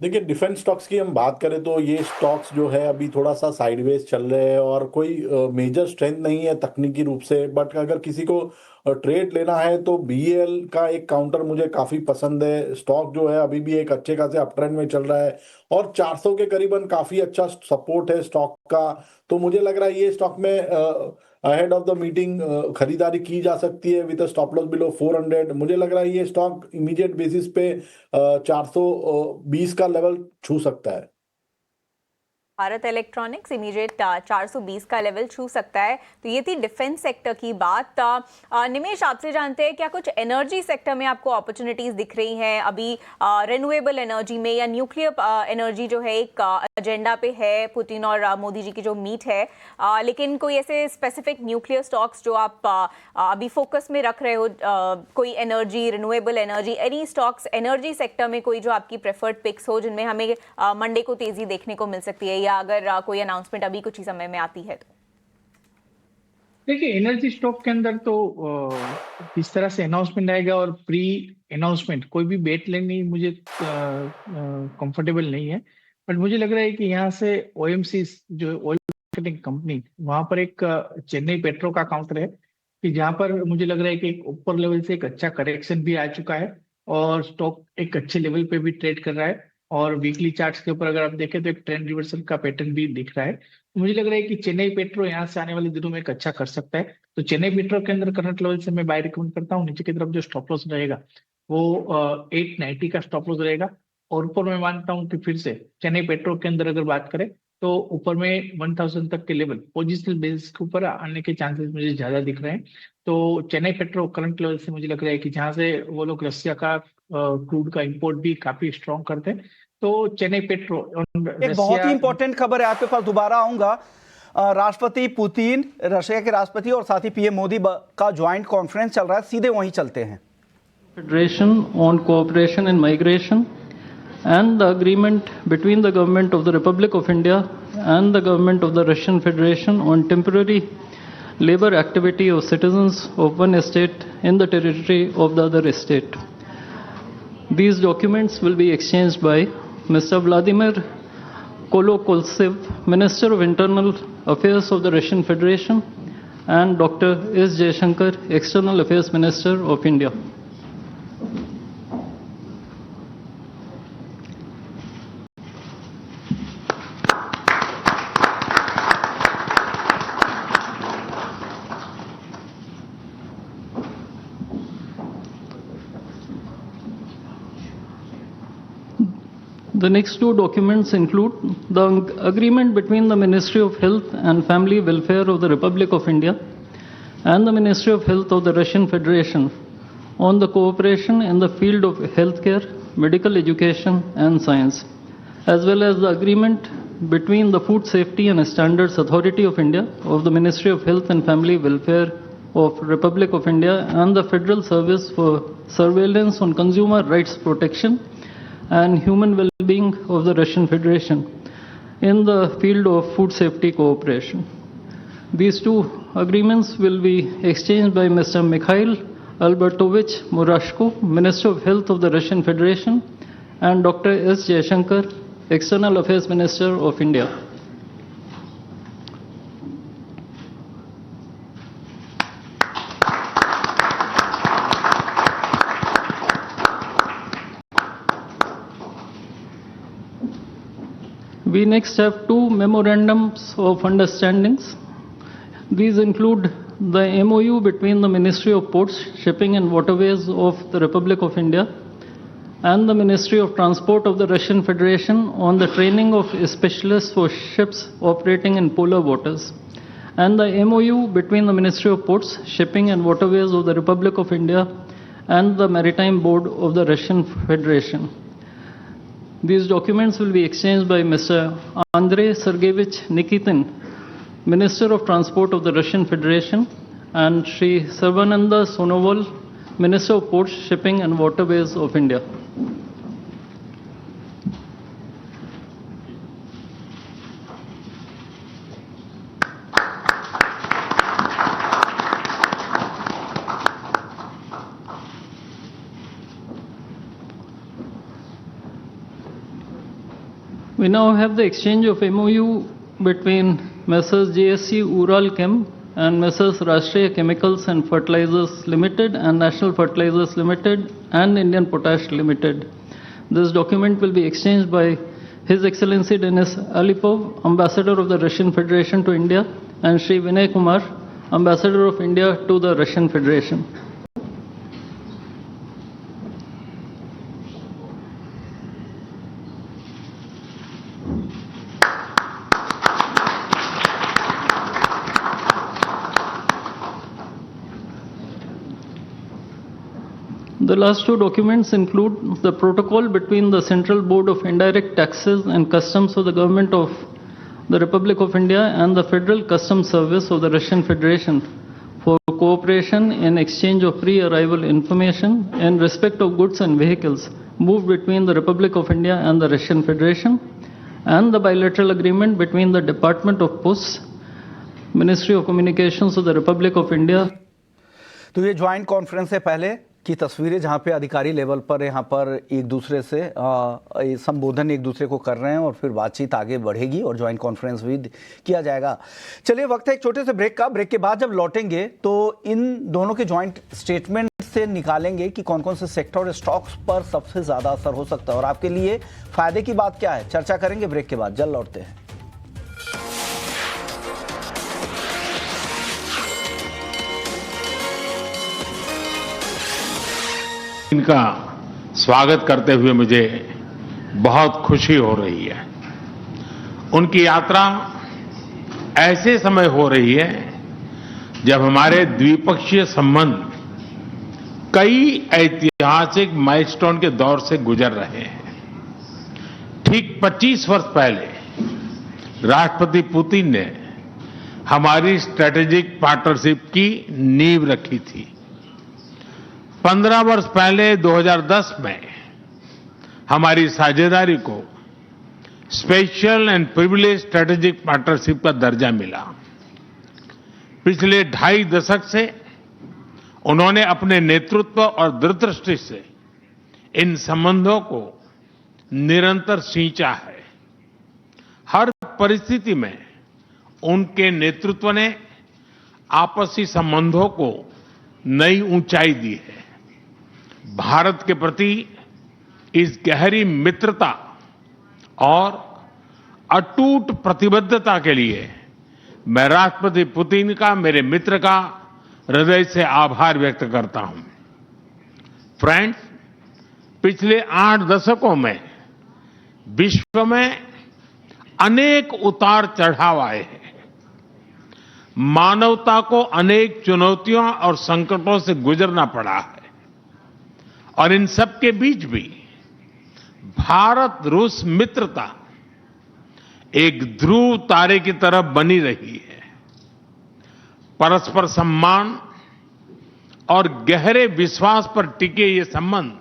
देखिए, डिफेंस स्टॉक्स की हम बात करें तो ये स्टॉक्स जो है अभी थोड़ा सा साइडवेज चल रहे हैं और कोई मेजर स्ट्रेंथ नहीं है तकनीकी रूप से। बट अगर किसी को ट्रेड लेना है तो बीएल का एक काउंटर मुझे काफी पसंद है। स्टॉक जो है अभी भी एक अच्छे खासे अप ट्रेंड में चल रहा है और 400 के करीबन काफी अच्छा सपोर्ट है स्टॉक का। तो मुझे लग रहा है ये स्टॉक में अहेड ऑफ द मीटिंग खरीदारी की जा सकती है विद स्टॉप लॉस बिलो 400। मुझे लग रहा है ये स्टॉक इमीडिएट बेसिस पे 420 का लेवल छू सकता है। भारत इलेक्ट्रॉनिक्स इमीडिएट 420 का लेवल छू सकता है। तो ये थी डिफेंस सेक्टर की बात। निमेश, आपसे जानते हैं क्या कुछ एनर्जी सेक्टर में आपको अपॉर्चुनिटीज दिख रही हैं अभी? रिन्यूएबल एनर्जी में या न्यूक्लियर एनर्जी जो है एक एजेंडा पे है पुतिन और मोदी जी की जो मीट है, लेकिन कोई ऐसे स्पेसिफिक न्यूक्लियर स्टॉक्स जो आप अभी फोकस में रख रहे हो? कोई energy, renewable energy, any stocks energy sector में कोई जो आपकी प्रेफर्ड पिक्स हो जिनमें हमें मंडे को तेजी देखने को मिल सकती है, या अगर कोई अनाउंसमेंट अभी कुछ ही समय में आती है तो? देखिए, एनर्जी स्टॉक के अंदर तो किस तरह से अनाउंसमेंट आएगा और प्री अनाउंसमेंट कोई भी बेट लेनी मुझे कंफर्टेबल नहीं है। बट मुझे लग रहा है कि यहाँ से ओएमसी जो ऑयल मार्केटिंग कंपनी, वहां पर एक चेन्नई पेट्रो का काउंटर है कि जहां पर मुझे लग रहा है कि एक ऊपर लेवल से एक अच्छा करेक्शन भी आ चुका है और स्टॉक एक अच्छे लेवल पे भी ट्रेड कर रहा है। और वीकली चार्ट्स के ऊपर अगर आप देखें तो एक ट्रेंड रिवर्सल का पैटर्न भी दिख रहा है। तो मुझे लग रहा है कि चेन्नई पेट्रो यहाँ से आने वाले दिनों में एक अच्छा कर सकता है। तो चेन्नई पेट्रो के अंदर करंट लेवल से मैं बाय रिकमेंड करता हूँ। नीचे की तरफ जो स्टॉप लॉस रहेगा वो 890 का स्टॉप लॉस रहेगा। और ऊपर मैं मानता हूँ कि फिर से चेन्नई पेट्रो के अंदर अगर बात करें तो ऊपर में 1000 तक के लेवल पोजिशनल बेसिस के ऊपर आने के चांसेस मुझे ज्यादा दिख रहे हैं। तो चेन्नई पेट्रो करंट लेवल से मुझे लग रहा है कि जहां से वो लोग रशिया का क्रूड का इंपोर्ट भी काफी स्ट्रॉन्ग करते हैं, तो चेन्नई पेट्रो एक बहुत रशिया। ही इंपॉर्टेंट खबर है, आपके पास दोबारा आऊंगा। राष्ट्रपति पुतिन, रशिया के राष्ट्रपति और साथ ही पीएम मोदी का ज्वाइंट कॉन्फ्रेंस चल रहा है, सीधे वहीं चलते हैं। Federation on cooperation in migration and the agreement between the government of the Republic of India and the government of the Russian Federation on temporary labor activity of citizens of one state in the territory of the other state. These documents will be exchanged by Mr. Vladimir Kolokoltsev, Minister of Internal Affairs of the Russian Federation, and Dr. S. Jaishankar, External Affairs Minister of India. The next two documents include the agreement between the Ministry of Health and Family Welfare of the Republic of India and the Ministry of Health of the Russian Federation on the cooperation in the field of healthcare, medical education and science, as well as the agreement between the Food Safety and Standards Authority of India of the Ministry of Health and Family Welfare of Republic of India and the Federal Service for Surveillance on Consumer Rights Protection and Human Well-being of the Russian Federation in the field of food safety cooperation. These two agreements will be exchanged by Mr. Mikhail Albertovich Murashko, Minister of Health of the Russian Federation, and Dr. S. Jaishankar, External Affairs Minister of India. We next have two memorandums of understandings. These include the MOU between the Ministry of Ports, Shipping and Waterways of the Republic of India and the Ministry of Transport of the Russian Federation on the training of specialists for ships operating in polar waters, and the MOU between the Ministry of Ports, Shipping and Waterways of the Republic of India and the Maritime Board of the Russian Federation. These documents will be exchanged by Mr. Andrei Sergeyevich Nikitin, Minister of Transport of the Russian Federation, and Sri Sarvananda Sonoval, Minister of Ports, Shipping and Waterways of India. We now have the exchange of MOU between Messrs. JSC Uralchem and Messrs. Rashtriya Chemicals and Fertilizers Limited and National Fertilizers Limited and Indian Potash Limited. This document will be exchanged by His Excellency Denis Alipov, Ambassador of the Russian Federation to India, and Shri Vinay Kumar, Ambassador of India to the Russian Federation. The last two documents include the protocol between the Central Board of Indirect Taxes and Customs of the Government of the Republic of India and the Federal Customs Service of the Russian Federation for cooperation in exchange of pre-arrival information in respect of goods and vehicles moved between the Republic of India and the Russian Federation, and the bilateral agreement between the Department of Posts, Ministry of Communications of the Republic of India. तो ये joint conference से पहले की तस्वीरें जहां पे अधिकारी level पर यहाँ पर एक दूसरे से संबोधन एक दूसरे को कर रहे हैं और फिर बातचीत आगे बढ़ेगी और ज्वाइंट कॉन्फ्रेंस भी किया जाएगा। चलिए वक्त है एक छोटे से ब्रेक का। ब्रेक के बाद जब लौटेंगे तो इन दोनों के ज्वाइंट स्टेटमेंट से निकालेंगे कि कौन कौन से सेक्टर और स्टॉक्स पर सबसे ज्यादा असर हो सकता है और आपके लिए फायदे की बात क्या है, चर्चा करेंगे ब्रेक के बाद। जल्द लौटते हैं। इनका स्वागत करते हुए मुझे बहुत खुशी हो रही है। उनकी यात्रा ऐसे समय हो रही है जब हमारे द्विपक्षीय संबंध कई ऐतिहासिक माइलस्टोन के दौर से गुजर रहे हैं। ठीक 25 वर्ष पहले राष्ट्रपति पुतिन ने हमारी स्ट्रेटेजिक पार्टनरशिप की नींव रखी थी। 15 वर्ष पहले 2010 में हमारी साझेदारी को special and privilege strategic partnership का दर्जा मिला। पिछले 2.5 दशक से उन्होंने अपने नेतृत्व और दूरदृष्टि से इन संबंधों को निरंतर सींचा है। हर परिस्थिति में उनके नेतृत्व ने आपसी संबंधों को नई ऊंचाई दी है। भारत के प्रति इस गहरी मित्रता और अटूट प्रतिबद्धता के लिए मैं राष्ट्रपति पुतिन का, मेरे मित्र का हृदय से आभार व्यक्त करता हूं। फ्रेंड्स, पिछले 8 दशकों में विश्व में अनेक उतार चढ़ाव आए हैं। मानवता को अनेक चुनौतियों और संकटों से गुजरना पड़ा है और इन सब के बीच भी भारत रूस मित्रता एक ध्रुव तारे की तरह बनी रही है। परस्पर सम्मान और गहरे विश्वास पर टिके ये संबंध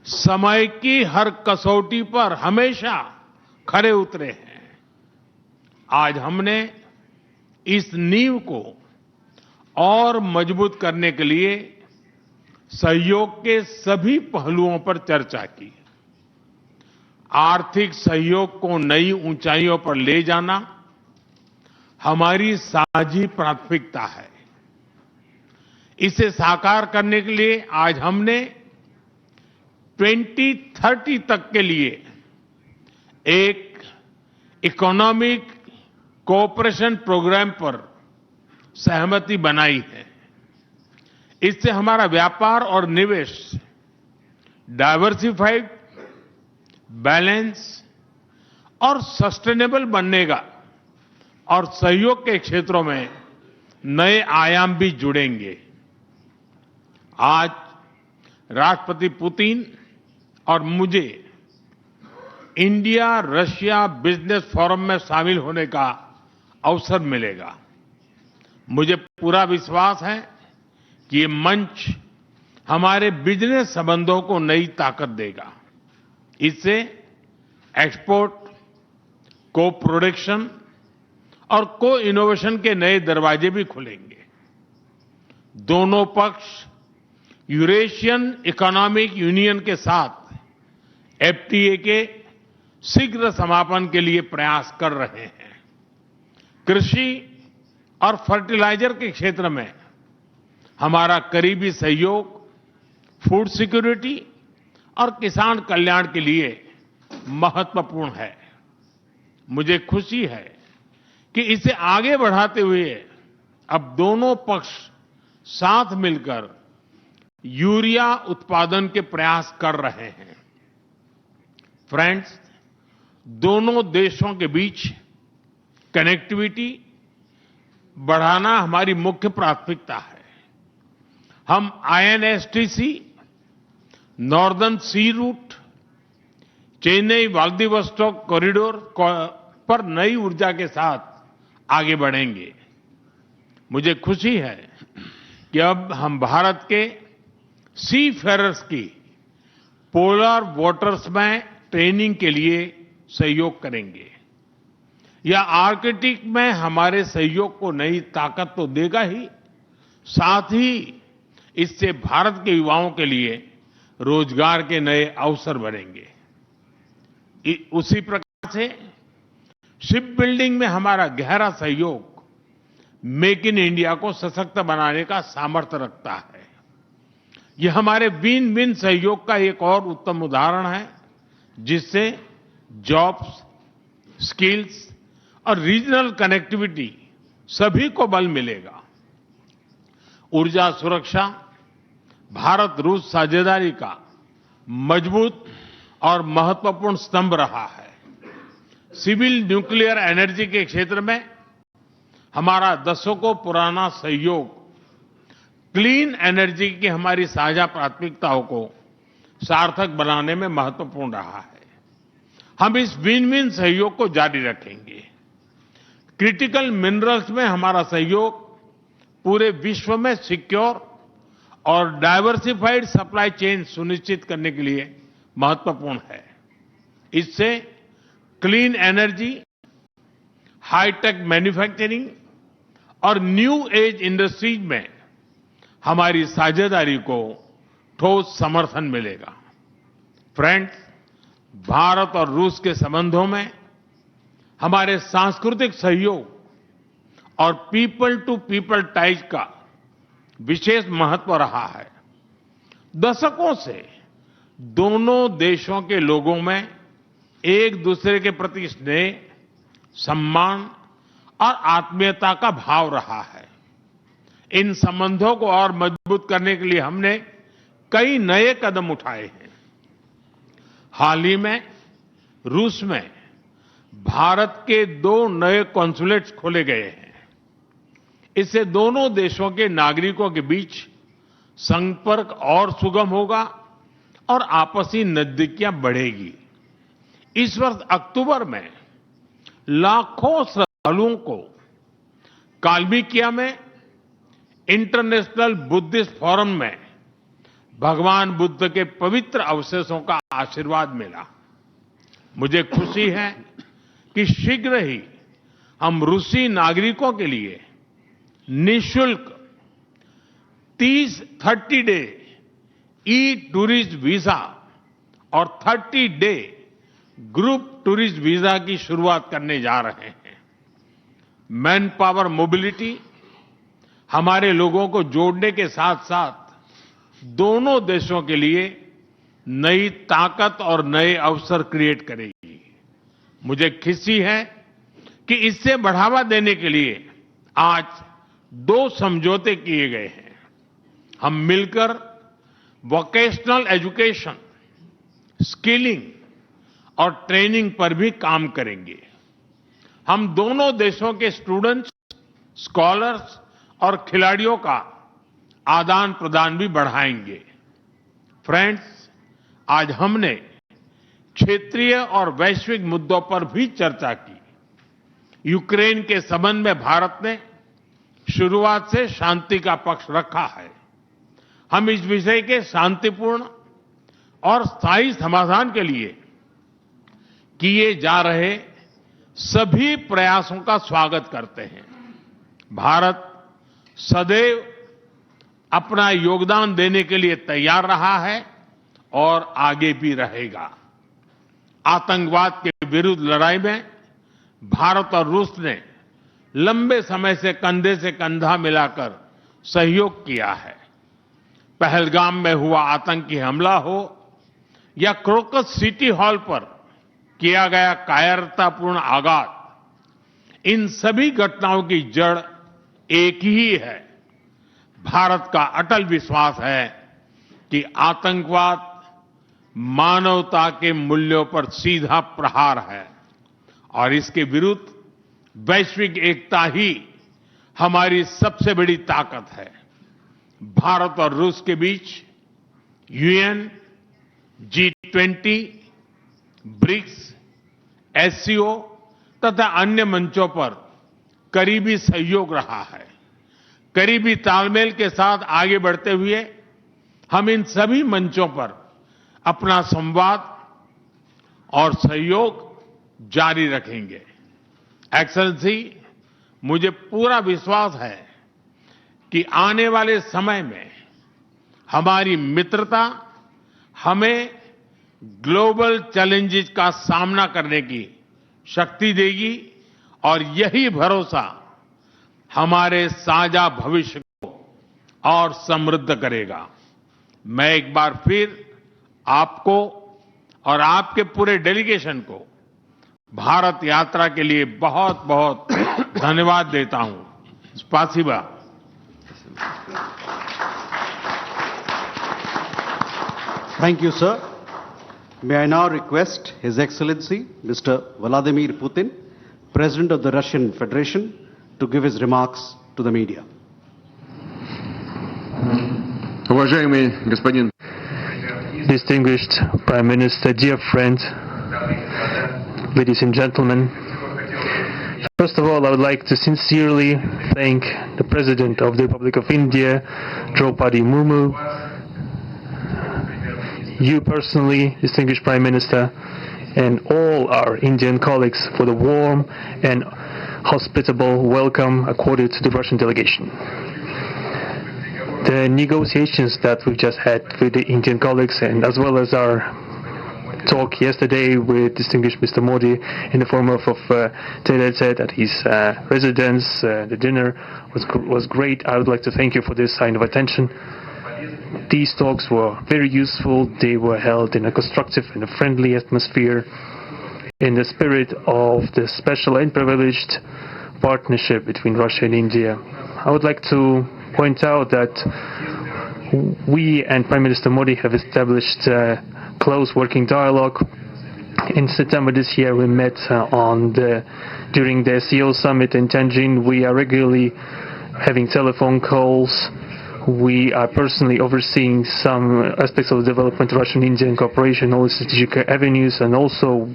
समय की हर कसौटी पर हमेशा खरे उतरे हैं। आज हमने इस नींव को और मजबूत करने के लिए सहयोग के सभी पहलुओं पर चर्चा की। आर्थिक सहयोग को नई ऊंचाइयों पर ले जाना हमारी साझी प्राथमिकता है। इसे साकार करने के लिए आज हमने 2030 तक के लिए एक इकोनॉमिक कोऑपरेशन प्रोग्राम पर सहमति बनाई है। इससे हमारा व्यापार और निवेश डाइवर्सिफाइड, बैलेंस और सस्टेनेबल बनेगा और सहयोग के क्षेत्रों में नए आयाम भी जुड़ेंगे। आज राष्ट्रपति पुतिन और मुझे इंडिया रशिया बिजनेस फोरम में शामिल होने का अवसर मिलेगा। मुझे पूरा विश्वास है कि ये मंच हमारे बिजनेस संबंधों को नई ताकत देगा। इससे एक्सपोर्ट, को प्रोडक्शन और को इनोवेशन के नए दरवाजे भी खुलेंगे। दोनों पक्ष यूरेशियन इकोनॉमिक यूनियन के साथ एफटीए के शीघ्र समापन के लिए प्रयास कर रहे हैं। कृषि और फर्टिलाइजर के क्षेत्र में हमारा करीबी सहयोग फूड सिक्योरिटी और किसान कल्याण के लिए महत्वपूर्ण है। मुझे खुशी है कि इसे आगे बढ़ाते हुए अब दोनों पक्ष साथ मिलकर यूरिया उत्पादन के प्रयास कर रहे हैं। फ्रेंड्स, दोनों देशों के बीच कनेक्टिविटी बढ़ाना हमारी मुख्य प्राथमिकता है। हम INSTC, नॉर्दर्न सी रूट, चेन्नई व्लादिवोस्टोक कॉरिडोर पर नई ऊर्जा के साथ आगे बढ़ेंगे। मुझे खुशी है कि अब हम भारत के सी फेरर्स की पोलर वाटर्स में ट्रेनिंग के लिए सहयोग करेंगे। यह आर्कटिक में हमारे सहयोग को नई ताकत तो देगा ही, साथ ही इससे भारत के युवाओं के लिए रोजगार के नए अवसर बनेंगे। उसी प्रकार से शिप बिल्डिंग में हमारा गहरा सहयोग मेक इन इंडिया को सशक्त बनाने का सामर्थ्य रखता है। यह हमारे विन विन सहयोग का एक और उत्तम उदाहरण है, जिससे जॉब्स, स्किल्स और रीजनल कनेक्टिविटी सभी को बल मिलेगा। ऊर्जा सुरक्षा भारत रूस साझेदारी का मजबूत और महत्वपूर्ण स्तंभ रहा है। सिविल न्यूक्लियर एनर्जी के क्षेत्र में हमारा दशकों पुराना सहयोग क्लीन एनर्जी की हमारी साझा प्राथमिकताओं को सार्थक बनाने में महत्वपूर्ण रहा है। हम इस विन विन सहयोग को जारी रखेंगे। क्रिटिकल मिनरल्स में हमारा सहयोग पूरे विश्व में सिक्योर और डाइवर्सिफाइड सप्लाई चेन सुनिश्चित करने के लिए महत्वपूर्ण है। इससे क्लीन एनर्जी, हाईटेक मैन्युफैक्चरिंग और न्यू एज इंडस्ट्रीज में हमारी साझेदारी को ठोस समर्थन मिलेगा। फ्रेंड्स, भारत और रूस के संबंधों में हमारे सांस्कृतिक सहयोग और पीपल टू पीपल टाइज का विशेष महत्व रहा है। दशकों से दोनों देशों के लोगों में एक दूसरे के प्रति स्नेह, सम्मान और आत्मीयता का भाव रहा है। इन संबंधों को और मजबूत करने के लिए हमने कई नए कदम उठाए हैं। हाल ही में रूस में भारत के 2 नए कॉन्सुलेट्स खोले गए हैं। इससे दोनों देशों के नागरिकों के बीच संपर्क और सुगम होगा और आपसी नजदीकियां बढ़ेगी। इस वर्ष अक्टूबर में लाखों श्रद्धालुओं को काल्मिकिया में इंटरनेशनल बुद्धिस्ट फोरम में भगवान बुद्ध के पवित्र अवशेषों का आशीर्वाद मिला। मुझे खुशी है कि शीघ्र ही हम रूसी नागरिकों के लिए निःशुल्क 30 डे ई टूरिस्ट वीजा और 30 डे ग्रुप टूरिस्ट वीजा की शुरुआत करने जा रहे हैं। मैन पावर मोबिलिटी हमारे लोगों को जोड़ने के साथ साथ दोनों देशों के लिए नई ताकत और नए अवसर क्रिएट करेगी। मुझे खुशी है कि इससे बढ़ावा देने के लिए आज 2 समझौते किए गए हैं। हम मिलकर वोकेशनल एजुकेशन, स्किलिंग और ट्रेनिंग पर भी काम करेंगे। हम दोनों देशों के स्टूडेंट्स, स्कॉलर्स और खिलाड़ियों का आदान प्रदान भी बढ़ाएंगे। फ्रेंड्स, आज हमने क्षेत्रीय और वैश्विक मुद्दों पर भी चर्चा की। यूक्रेन के संबंध में भारत ने शुरुआत से शांति का पक्ष रखा है। हम इस विषय के शांतिपूर्ण और स्थायी समाधान के लिए किए जा रहे सभी प्रयासों का स्वागत करते हैं। भारत सदैव अपना योगदान देने के लिए तैयार रहा है और आगे भी रहेगा। आतंकवाद के विरुद्ध लड़ाई में भारत और रूस ने लंबे समय से कंधे से कंधा मिलाकर सहयोग किया है। पहलगाम में हुआ आतंकी हमला हो या क्रोकस सिटी हॉल पर किया गया कायरतापूर्ण आघात, इन सभी घटनाओं की जड़ एक ही है। भारत का अटल विश्वास है कि आतंकवाद मानवता के मूल्यों पर सीधा प्रहार है और इसके विरुद्ध वैश्विक एकता ही हमारी सबसे बड़ी ताकत है। भारत और रूस के बीच यूएन, G20, ब्रिक्स, एससीओ तथा अन्य मंचों पर करीबी सहयोग रहा है। करीबी तालमेल के साथ आगे बढ़ते हुए हम इन सभी मंचों पर अपना संवाद और सहयोग जारी रखेंगे। एक्सेलेंसी, मुझे पूरा विश्वास है कि आने वाले समय में हमारी मित्रता हमें ग्लोबल चैलेंजेस का सामना करने की शक्ति देगी और यही भरोसा हमारे साझा भविष्य को और समृद्ध करेगा। मैं एक बार फिर आपको और आपके पूरे डेलीगेशन को भारत यात्रा के लिए बहुत बहुत धन्यवाद देता हूं। स्पासिबा। Thank you, sir. May I now request His Excellency Mr. Vladimir Putin, President of the Russian Federation, to give his remarks to the media. Уважаемый господин Distinguished Prime Minister, dear friends, ladies and gentlemen, first of all, I would like to sincerely thank the President of the Republic of India, Draupadi Murmu, you personally, distinguished Prime Minister, and all our Indian colleagues for the warm and hospitable welcome accorded to the Russian delegation. The negotiations that we've just had with the Indian colleagues, and as well as our talk yesterday with distinguished Mr. Modi in the form of tete-a-tete at his residence, the dinner was great. I would like to thank you for this sign of attention. These talks were very useful. They were held in a constructive and a friendly atmosphere in the spirit of the special and privileged partnership between Russia and India. I would like to point out that we and Prime Minister Modi have established close working dialogue. In September this year we met during the SEO summit in Tianjin. We are regularly having telephone calls. We are personally overseeing some aspects of the development of Russian-Indian cooperation, all the strategic avenues, and also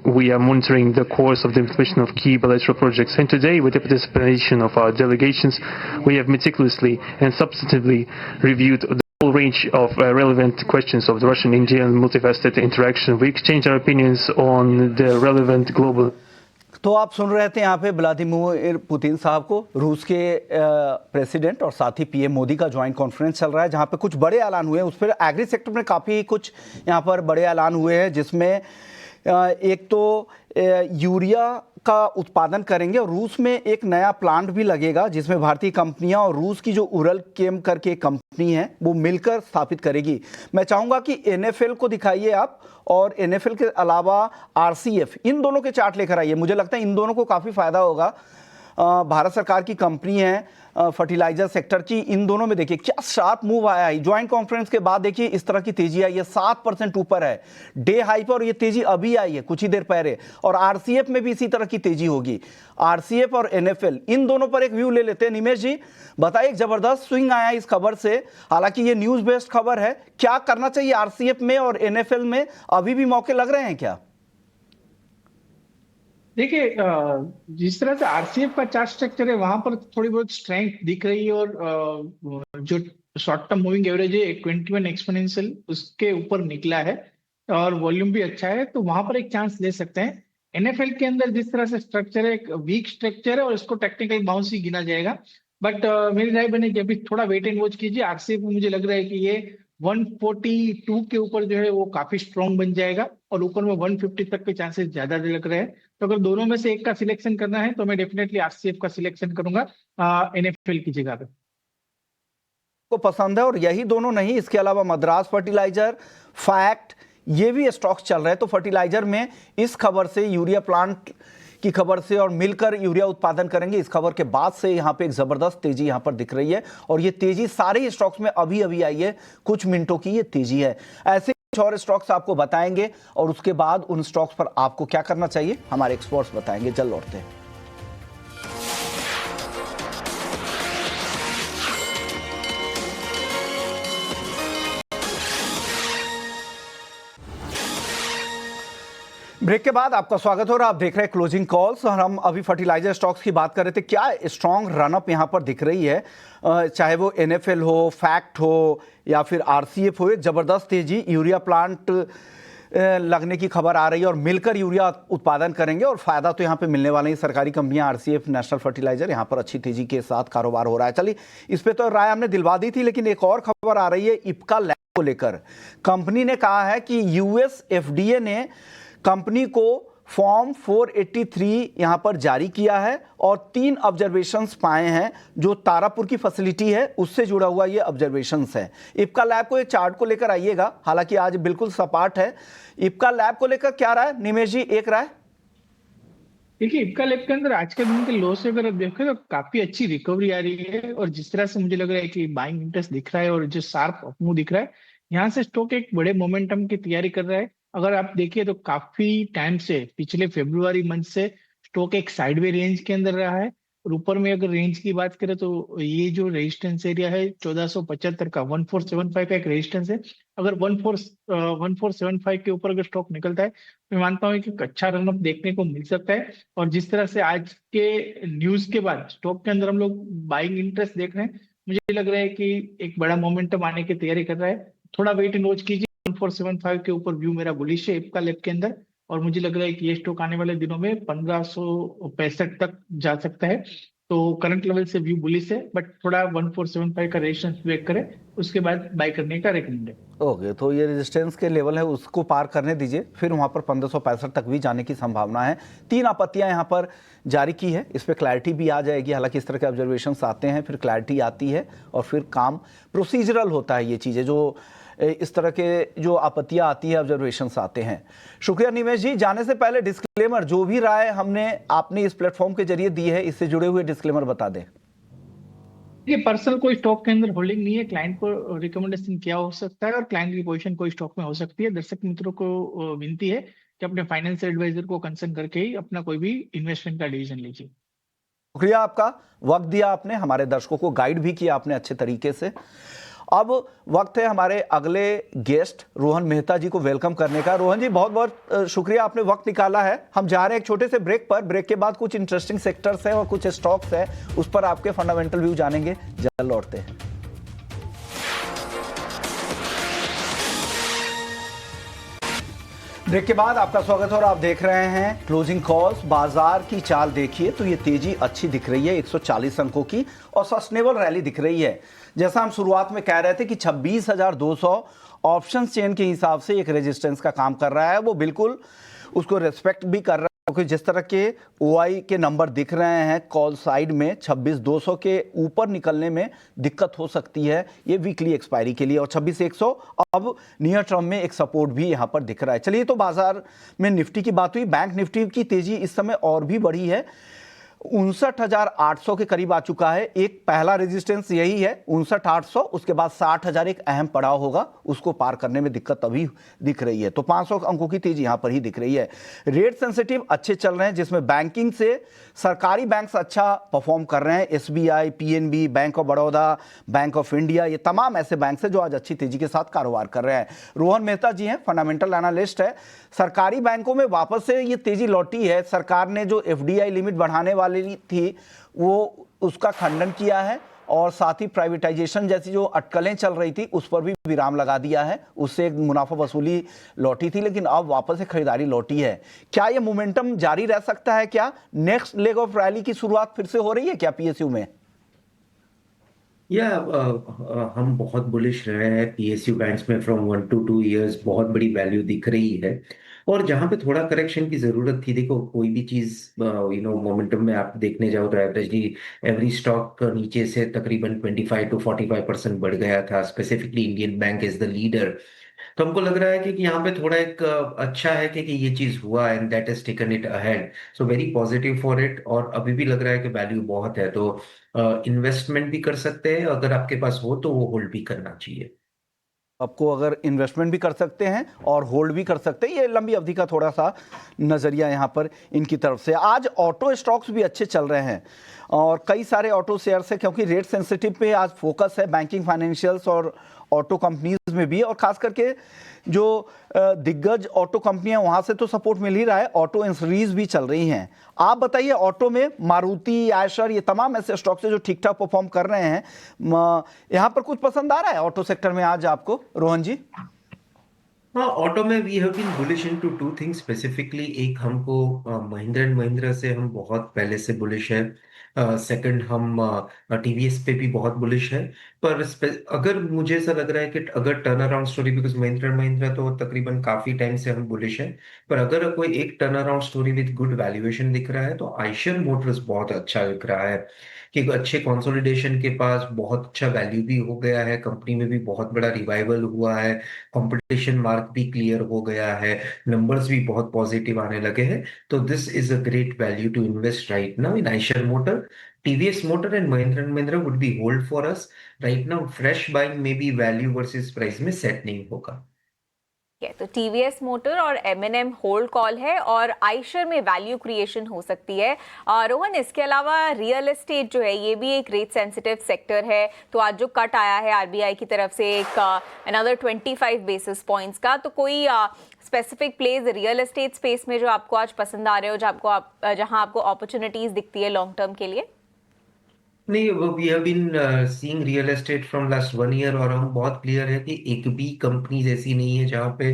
we are monitoring the course of the implementation of key bilateral projects. And today, with the participation of our delegations, we have meticulously and substantively reviewed the whole range of relevant questions of the Russian-Indian multifaceted interaction. We exchange our opinions on the relevant global. तो आप सुन रहे थे यहाँ पे Vladimir Putin साहब को। रूस के प्रेसिडेंट और साथ ही पीएम मोदी का ज्वाइंट कॉन्फ्रेंस चल रहा है जहाँ पे कुछ बड़े ऐलान हुए हैं। उस पर एग्री सेक्टर में काफ़ी कुछ यहाँ पर बड़े ऐलान हुए हैं, जिसमें एक तो यूरिया का उत्पादन करेंगे और रूस में एक नया प्लांट भी लगेगा जिसमें भारतीय कंपनियां और रूस की जो उरल केम करके कंपनी है वो मिलकर स्थापित करेगी। मैं चाहूंगा कि एनएफएल को दिखाइए आप, और एनएफएल के अलावा आरसीएफ, इन दोनों के चार्ट लेकर आइए। मुझे लगता है इन दोनों को काफ़ी फायदा होगा। भारत सरकार की कंपनी है फर्टिलाइजर सेक्टर की। इन दोनों में देखिए क्या शार्प मूव आया है। ज्वाइंट कॉन्फ्रेंस के बाद देखिए इस तरह की तेजी आई है, 7% ऊपर है डे हाई पर, और ये तेजी अभी आई है कुछ ही देर पहले। और आरसीएफ में भी इसी तरह की तेजी होगी। आरसीएफ और एनएफएल, इन दोनों पर एक व्यू ले लेते हैं। निमेश जी बताइए, एक जबरदस्त स्विंग आया इस खबर से, हालांकि ये न्यूज बेस्ड खबर है। क्या करना चाहिए आरसीएफ में और एनएफएल में? अभी भी मौके लग रहे हैं क्या? देखिए, जिस तरह से आरसीएफ का चार्ट स्ट्रक्चर है वहां पर थोड़ी बहुत स्ट्रेंथ दिख रही है, और जो शॉर्ट टर्म मूविंग एवरेज है 21 एक्सपोनेंशियल उसके ऊपर निकला है और वॉल्यूम भी अच्छा है, तो वहां पर एक चांस ले सकते हैं। एनएफएल के अंदर जिस तरह से स्ट्रक्चर है, एक वीक स्ट्रक्चर है और इसको टेक्निकल बाउंस ही गिना जाएगा। बट मेरी राय बने कि अभी थोड़ा वेट एंड वॉच कीजिए। आरसीएफ में मुझे लग रहा है कि ये 142 के ऊपर जो है वो काफी स्ट्रॉन्ग बन जाएगा और ऊपर में 150 तक के चांसेस ज्यादा लग रहे हैं। तो अगर दोनों में से एक का सिलेक्शन करना है तो मैं डेफिनेटली आरसीएफ का सिलेक्शन करूंगा एनएफएल की जगह पे। को पसंद है और यही दोनों नहीं, इसके अलावा मद्रास फर्टिलाइजर, फैक्ट, ये भी स्टॉक्स चल रहे हैं। तो फर्टिलाइजर में इस खबर से, यूरिया प्लांट की खबर से और मिलकर यूरिया उत्पादन करेंगे, इस खबर के बाद से यहां पे एक जबरदस्त तेजी यहां पर दिख रही है और ये तेजी सारे स्टॉक्स में अभी अभी आई है, कुछ मिनटों की ये तेजी है। ऐसे कुछ और स्टॉक्स आपको बताएंगे और उसके बाद उन स्टॉक्स पर आपको क्या करना चाहिए हमारे एक्सपर्ट्स बताएंगे। जल्द लौटते हैं। ब्रेक के बाद आपका स्वागत हो रहा है। आप देख रहे हैं क्लोजिंग कॉल्स और हम अभी फर्टिलाइजर स्टॉक्स की बात कर रहे थे। क्या स्ट्रॉन्ग रनअप यहां पर दिख रही है, चाहे वो एनएफएल हो, फैक्ट हो या फिर आरसीएफ हो, जबरदस्त तेजी। यूरिया प्लांट लगने की खबर आ रही है और मिलकर यूरिया उत्पादन करेंगे और फायदा तो यहाँ पे मिलने वाले हैं। सरकारी कंपनियां आरसीएफ, नेशनल फर्टिलाइजर, यहाँ पर अच्छी तेजी के साथ कारोबार हो रहा है। चलिए, इस पे तो राय हमने दिलवा दी थी, लेकिन एक और खबर आ रही है इप्का लैब को लेकर। कंपनी ने कहा है कि यूएस एफडीए ने कंपनी को फॉर्म 483 यहां पर जारी किया है और 3 ऑब्जर्वेशंस पाए हैं। जो तारापुर की फैसिलिटी है उससे जुड़ा हुआ ये ऑब्जर्वेशंस है। इप्का लैब को, ये चार्ट को लेकर आइएगा, हालांकि आज बिल्कुल सपाट है। इप्का लैब को लेकर क्या राय निमेश जी, एक राय? देखिए, इप्का लैब के अंदर आज के दिन के लो से अगर देखें तो काफी अच्छी रिकवरी आ रही है और जिस तरह से मुझे लग रहा है कि बाइंग इंटरेस्ट दिख रहा है और जो शार्प अपमूव दिख रहा है, यहाँ से स्टॉक एक बड़े मोमेंटम की तैयारी कर रहा है। अगर आप देखिए तो काफी टाइम से, पिछले फरवरी मंथ से स्टॉक एक साइडवे रेंज के अंदर रहा है और ऊपर में अगर रेंज की बात करें तो ये जो रेजिस्टेंस एरिया है 1475 का 1475 का एक रेजिस्टेंस है। अगर 1475 के ऊपर अगर स्टॉक निकलता है मैं मानता हूँ कि एक अच्छा रनअप देखने को मिल सकता है। और जिस तरह से आज के न्यूज के बाद स्टॉक के अंदर हम लोग बाइंग इंटरेस्ट देख रहे हैं, मुझे लग रहा है कि एक बड़ा मोमेंटम आने की तैयारी कर रहा है। थोड़ा वेट एंड वॉच कीजिए। 1475 के ऊपर व्यू मेरा बुलिश है इप्का लैब के अंदर और मुझे लग रहा है कि ये स्टॉक आने वाले दिनों में 1565 तक जा सकता है। तो करंट लेवल से व्यू बुलिश है, बट थोड़ा 1475 का रेजिस्टेंस ब्रेक करे उसके बाद बाय करने का रेकमेंड है। ओके, तो ये रेजिस्टेंस के लेवल है उसको पार करने दीजिए, फिर वहां पर 1565 तक भी जाने की संभावना है। 3 आपत्तियां यहां पर जारी की है, इस पर क्लैरिटी भी आ जाएगी। हालांकि इस तरह के ऑब्जर्वेशंस आते हैं, फिर क्लैरिटी आती है और फिर काम प्रोसीजरल होता है। ये चीज़ें जो इस तरह के जो आपत्तियां आती है, ऑब्जर्वेशंस आते हैं। शुक्रिया निमेश जी। जाने से पहले डिस्क्लेमर, जो भी राय आपने इस प्लेटफॉर्म के जरिए दी है, इससे जुड़े हुए डिस्क्लेमर बता दें। ये पर्सनल कोई स्टॉक के अंदर होल्डिंग नहीं है, क्लाइंट को रिकमेंडेशन क्या हो सकता है और क्लाइंट की पोजीशन कोई स्टॉक में हो सकती है। दर्शक मित्रों को विनती है कि अपने फाइनेंशियल एडवाइजर को कंसल्ट करके ही अपना कोई भी इन्वेस्टमेंट का डिसीजन लीजिए। शुक्रिया, आपका वक्त दिया आपने, हमारे दर्शकों को गाइड भी किया आपने अच्छे तरीके से। अब वक्त है हमारे अगले गेस्ट रोहन मेहता जी को वेलकम करने का। रोहन जी, बहुत बहुत शुक्रिया, आपने वक्त निकाला है। हम जा रहे हैं एक छोटे से ब्रेक पर। ब्रेक के बाद कुछ इंटरेस्टिंग सेक्टर्स हैं और कुछ स्टॉक्स हैं, उस पर आपके फंडामेंटल व्यू जानेंगे। जल्द लौटते हैं। ब्रेक के बाद आपका स्वागत है और आप देख रहे हैं क्लोजिंग कॉल्स। बाजार की चाल देखिए तो ये तेजी अच्छी दिख रही है, 140 अंकों की और सस्टेनेबल रैली दिख रही है। जैसा हम शुरुआत में कह रहे थे कि 26,200 ऑप्शन चेन के हिसाब से एक रेजिस्टेंस का काम कर रहा है, वो बिल्कुल उसको रेस्पेक्ट भी कर रहा है, क्योंकि जिस तरह के ओआई के नंबर दिख रहे हैं कॉल साइड में, 26,200 के ऊपर निकलने में दिक्कत हो सकती है ये वीकली एक्सपायरी के लिए। और 26,100 अब नियर टर्म में एक सपोर्ट भी यहां पर दिख रहा है। चलिए, तो बाजार में निफ्टी की बात हुई। बैंक निफ्टी की तेजी इस समय और भी बढ़ी है, 59,800 के करीब आ चुका है। एक पहला रेजिस्टेंस यही है 59,800, उसके बाद 60,000 एक अहम पड़ाव होगा, उसको पार करने में दिक्कत अभी दिख रही है। तो 500 अंकों की तेजी यहां पर ही दिख रही है। रेट सेंसिटिव अच्छे चल रहे हैं, जिसमें बैंकिंग से सरकारी बैंक्स अच्छा परफॉर्म कर रहे हैं। SBI, PNB, bank of Baroda, bank of India, ये तमाम ऐसे बैंक हैं जो आज अच्छी तेजी के साथ कारोबार कर रहे हैं। रोहन मेहता जी हैं, फंडामेंटल एनालिस्ट है। सरकारी बैंकों में वापस से ये तेजी लौटी है। सरकार ने जो एफडीआई लिमिट बढ़ाने वाली थी वो उसका खंडन किया है और साथ ही प्राइवेटाइजेशन जैसी जो अटकलें चल रही थी उस पर भी विराम लगा दिया है। उससे एक मुनाफा वसूली लौटी थी, लेकिन अब वापस से खरीदारी लौटी है। क्या ये मोमेंटम जारी रह सकता है? क्या नेक्स्ट लेग ऑफ रैली की शुरुआत फिर से हो रही है क्या पीएसयू में? या हम बहुत बुलिश रहे हैं पीएसयू बैंक्स में फ्रॉम 1 to 2 years बहुत बड़ी वैल्यू दिख रही है। और जहां पे थोड़ा करेक्शन की जरूरत थी, देखो कोई भी चीज मोमेंटम में आप देखने जाओ तो एवरी स्टॉक नीचे से तकरीबन 25 to 45% बढ़ गया था। Specifically Indian bank is the leader. तो हमको लग रहा है कि यहाँ पे थोड़ा एक अच्छा है कि ये चीज हुआ and that is taken it ahead, so very positive for it. और अभी भी लग रहा है कि वैल्यू बहुत है, तो इन्वेस्टमेंट भी कर सकते हैं, अगर आपके पास हो तो वो होल्ड भी करना चाहिए। आपको अगर इन्वेस्टमेंट भी कर सकते हैं और होल्ड भी कर सकते हैं, ये लंबी अवधि का थोड़ा सा नजरिया यहाँ पर इनकी तरफ से। आज ऑटो स्टॉक्स भी अच्छे चल रहे हैं और कई सारे ऑटो शेयर्स है, क्योंकि रेट सेंसिटिव पे आज फोकस है बैंकिंग, फाइनेंशियल्स और ऑटो कंपनीज में भी। और खास करके जो दिग्गज ऑटो कंपनियां, वहां से तो सपोर्ट मिल ही रहा है, ऑटो इंडस्ट्रीज भी चल रही हैं। आप बताइए, ऑटो में मारुति, आयशर, ये तमाम ऐसे स्टॉक्स है जो ठीक ठाक परफॉर्म कर रहे हैं। यहाँ पर कुछ पसंद आ रहा है ऑटो सेक्टर में आज आपको, रोहन जी? हाँ, ऑटो में we have been bullish into two things specifically. एक, हमको महिंद्रा एंड महिंद्रा से हम बहुत पहले से बुलिश है। सेकंड, हम टीवीएस पे भी बहुत बुलिश है। पर अगर मुझे ऐसा लग रहा है कि अगर turn around story, because Mahindra and Mahindra तो तकरीबन काफी टाइम से हम बुलिश है, पर अगर कोई एक turn around story with good valuation दिख रहा है तो आयशर मोटर्स बहुत अच्छा दिख रहा है। कि अच्छे कंसोलिडेशन के पास बहुत अच्छा वैल्यू भी हो गया है, कंपनी में भी बहुत बड़ा रिवाइवल हुआ है, कंपटीशन मार्क भी क्लियर हो गया है, नंबर्स भी बहुत पॉजिटिव आने लगे हैं। तो this is a great value to invest right now in Eicher motor. TVS motor and Mahindra would be hold for us right now. Fresh buying में भी वैल्यू वर्सेस प्राइस में सेट नहीं होगा। तो टीवीएस मोटर और एमएनएम होल्ड कॉल है और आयशर में वैल्यू क्रिएशन हो सकती है। रोहन, इसके अलावा रियल एस्टेट जो है ये भी एक रेट सेंसिटिव सेक्टर है, तो आज जो कट आया है आरबीआई की तरफ से एक अनदर 25 बेसिस पॉइंट्स का, तो कोई specific play real estate space में जो आपको आज पसंद आ रहे हो, जहां आपको अपॉर्चुनिटीज दिखती है लॉन्ग टर्म के लिए? नहीं, वो we have been seeing real estate from last 1 year, और हम बहुत क्लियर है कि एक भी कंपनी ऐसी नहीं है जहाँ पे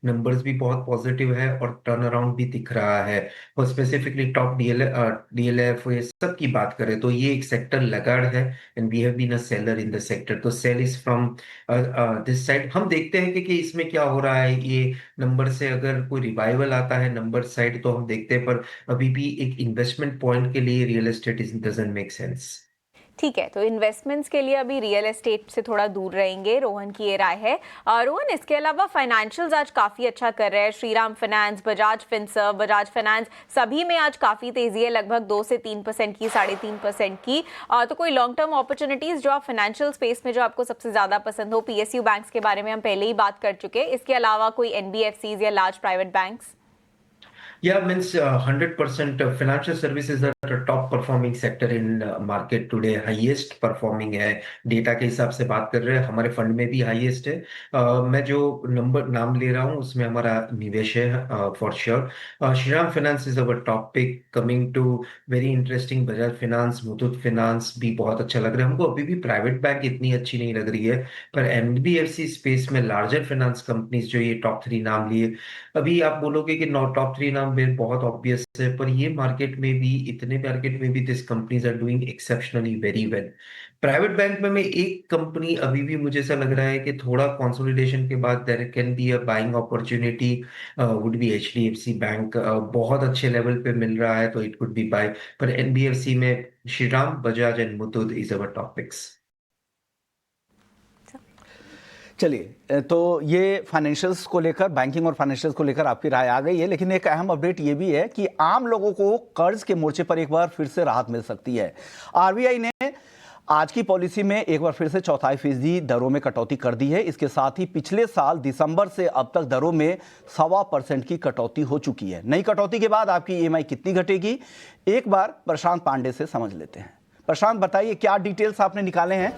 नंबर्स भी बहुत पॉजिटिव है और टर्न अराउंड भी दिख रहा है। और स्पेसिफिकली टॉप डीएलएफ ये सब की बात करें तो ये एक सेक्टर लगाड़ है and we have been a seller in the sector. तो sell is from this side. हम देखते हैं कि इसमें क्या हो रहा है, ये नंबर से अगर कोई रिवाइवल आता है नंबर साइड तो हम देखते हैं, पर अभी भी एक इन्वेस्टमेंट पॉइंट के लिए real estate is doesn't make sense. ठीक है, तो इन्वेस्टमेंट्स के लिए अभी रियल एस्टेट से थोड़ा दूर रहेंगे, रोहन की ये राय है। रोहन, इसके अलावा फाइनेंशियल्स आज काफ़ी अच्छा कर रहे हैं। Shriram finance, Bajaj Finserv, Bajaj finance, सभी में आज काफ़ी तेज़ी है, लगभग 2 से 3% की, 3.5% की। तो कोई लॉन्ग टर्म अपॉर्चुनिटीज़ जो आप फाइनेंशियल स्पेस में जो आपको सबसे ज़्यादा पसंद हो? पीएसयू बैंक्स के बारे में हम पहले ही बात कर चुके हैं, इसके अलावा कोई एनबीएफसीज या large private banks? Yeah, means 100% financial services are the top performing sector in market today. Highest performing है, डेटा के हिसाब से बात कर रहे हैं, हमारे फंड में भी हाईएस्ट है। मैं जो नाम ले रहा हूँ उसमें हमारा निवेश है for sure. Shriram finance is our top pick. Coming to very interesting, Bajaj finance, Muthoot finance भी बहुत अच्छा लग रहा है हमको। अभी भी प्राइवेट बैंक इतनी अच्छी नहीं लग रही है, पर एनबीएफसी स्पेस में लार्जर फाइनेंस कंपनीज जो ये टॉप 3 नाम लिए, अभी आप बोलोगे कि टॉप 3 नाम में बहुत ऑब्वियस है, पर ये मार्केट में भी, इतने मार्केट में भी this companies are doing exceptionally very well. Private bank में एक कंपनी अभी भी मुझे ऐसा लग रहा है कि थोड़ा कंसोलिडेशन के बाद there can be a buying opportunity, would be HDFC bank. बहुत अच्छे लेवल पे मिल रहा है तो इट कुड बी बाय। पर एनबीएफसी में Shriram, Bajaj and Muthoot is our topics. चलिए, तो ये फाइनेंशियल्स को लेकर, बैंकिंग और फाइनेंशियल्स को लेकर आपकी राय आ गई है, लेकिन एक अहम अपडेट ये भी है कि आम लोगों को कर्ज के मोर्चे पर एक बार फिर से राहत मिल सकती है। आरबीआई ने आज की पॉलिसी में एक बार फिर से 4.5% दरों में कटौती कर दी है। इसके साथ ही पिछले साल दिसंबर से अब तक दरों में 1.25% की कटौती हो चुकी है। नई कटौती के बाद आपकी ईएमआई कितनी घटेगी, एक बार प्रशांत पांडे से समझ लेते हैं। प्रशांत, बताइए क्या डिटेल्स आपने निकाले हैं?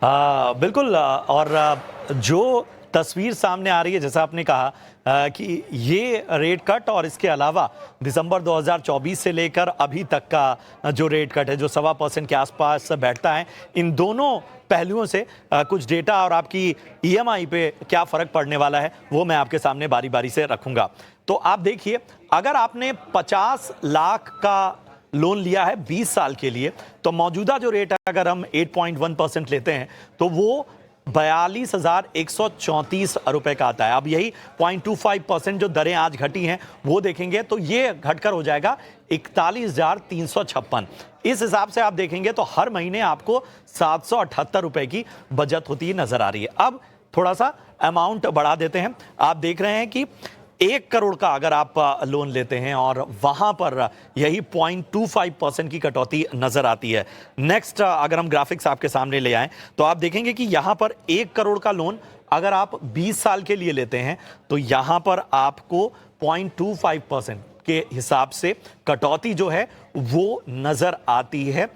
बिल्कुल, और जो तस्वीर सामने आ रही है, जैसा आपने कहा कि ये रेट कट और इसके अलावा दिसंबर 2024 से लेकर अभी तक का जो रेट कट है, जो 1.25% के आसपास बैठता है, इन दोनों पहलुओं से कुछ डेटा और आपकी ईएमआई पे क्या फ़र्क पड़ने वाला है वो मैं आपके सामने बारी बारी से रखूंगा। तो आप देखिए, अगर आपने 50 लाख का लोन लिया है 20 साल के लिए, तो मौजूदा जो रेट है अगर हम 8.1% लेते हैं तो वो 42,134 रुपए का आता है। अब यही 0.25% जो दरें आज घटी हैं वो देखेंगे तो ये घटकर हो जाएगा 41,356। इस हिसाब से आप देखेंगे तो हर महीने आपको 778 रुपए की बचत होती नजर आ रही है। अब थोड़ा सा अमाउंट बढ़ा देते हैं। आप देख रहे हैं कि 1 करोड़ का अगर आप लोन लेते हैं और वहां पर यही 0.25% की कटौती नजर आती है। नेक्स्ट अगर हम ग्राफिक्स आपके सामने ले आए तो आप देखेंगे कि यहां पर 1 करोड़ का लोन अगर आप 20 साल के लिए लेते हैं तो यहां पर आपको 0.25% के हिसाब से कटौती जो है वो नजर आती है।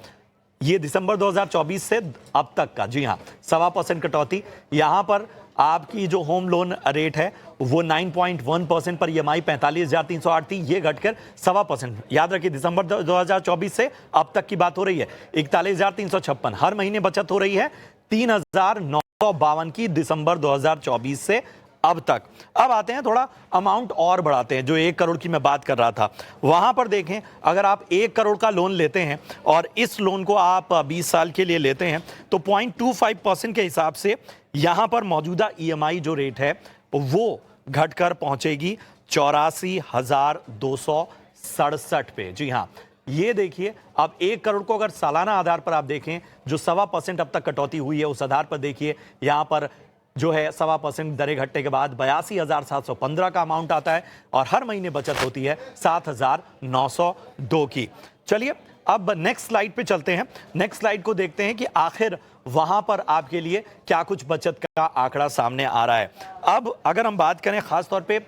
ये दिसंबर 2024 से अब तक का, जी हाँ, 1.25% कटौती। यहां पर आपकी जो होम लोन रेट है वो 9.1% पर EMI 45,308 थी, ये घटकर 1.25%। याद रखिए दिसंबर 2024 से अब तक की बात हो रही है। 41,356 हर महीने बचत हो रही है 3,952 की दिसंबर 2024 से अब तक। अब आते हैं थोड़ा अमाउंट और बढ़ाते हैं। जो 1 करोड़ की मैं बात कर रहा था वहां पर देखें, अगर आप 1 करोड़ का लोन लेते हैं और इस लोन को आप 20 साल के लिए लेते हैं तो 0.25% के हिसाब से यहां पर मौजूदा EMI जो रेट है वो घटकर पहुंचेगी 84,267 पे। जी हां, ये देखिए, अब 1 करोड़ को अगर सालाना आधार पर आप देखें, जो 1.25% अब तक कटौती हुई है उस आधार पर देखिए, यहां पर जो है 1.25% दरें घटने के बाद 82,715 का अमाउंट आता है और हर महीने बचत होती है 7,902 की। चलिए अब नेक्स्ट स्लाइड पे चलते हैं। नेक्स्ट स्लाइड को देखते हैं कि आखिर वहां पर आपके लिए क्या कुछ बचत का आंकड़ा सामने आ रहा है। अब अगर हम बात करें खास तौर पे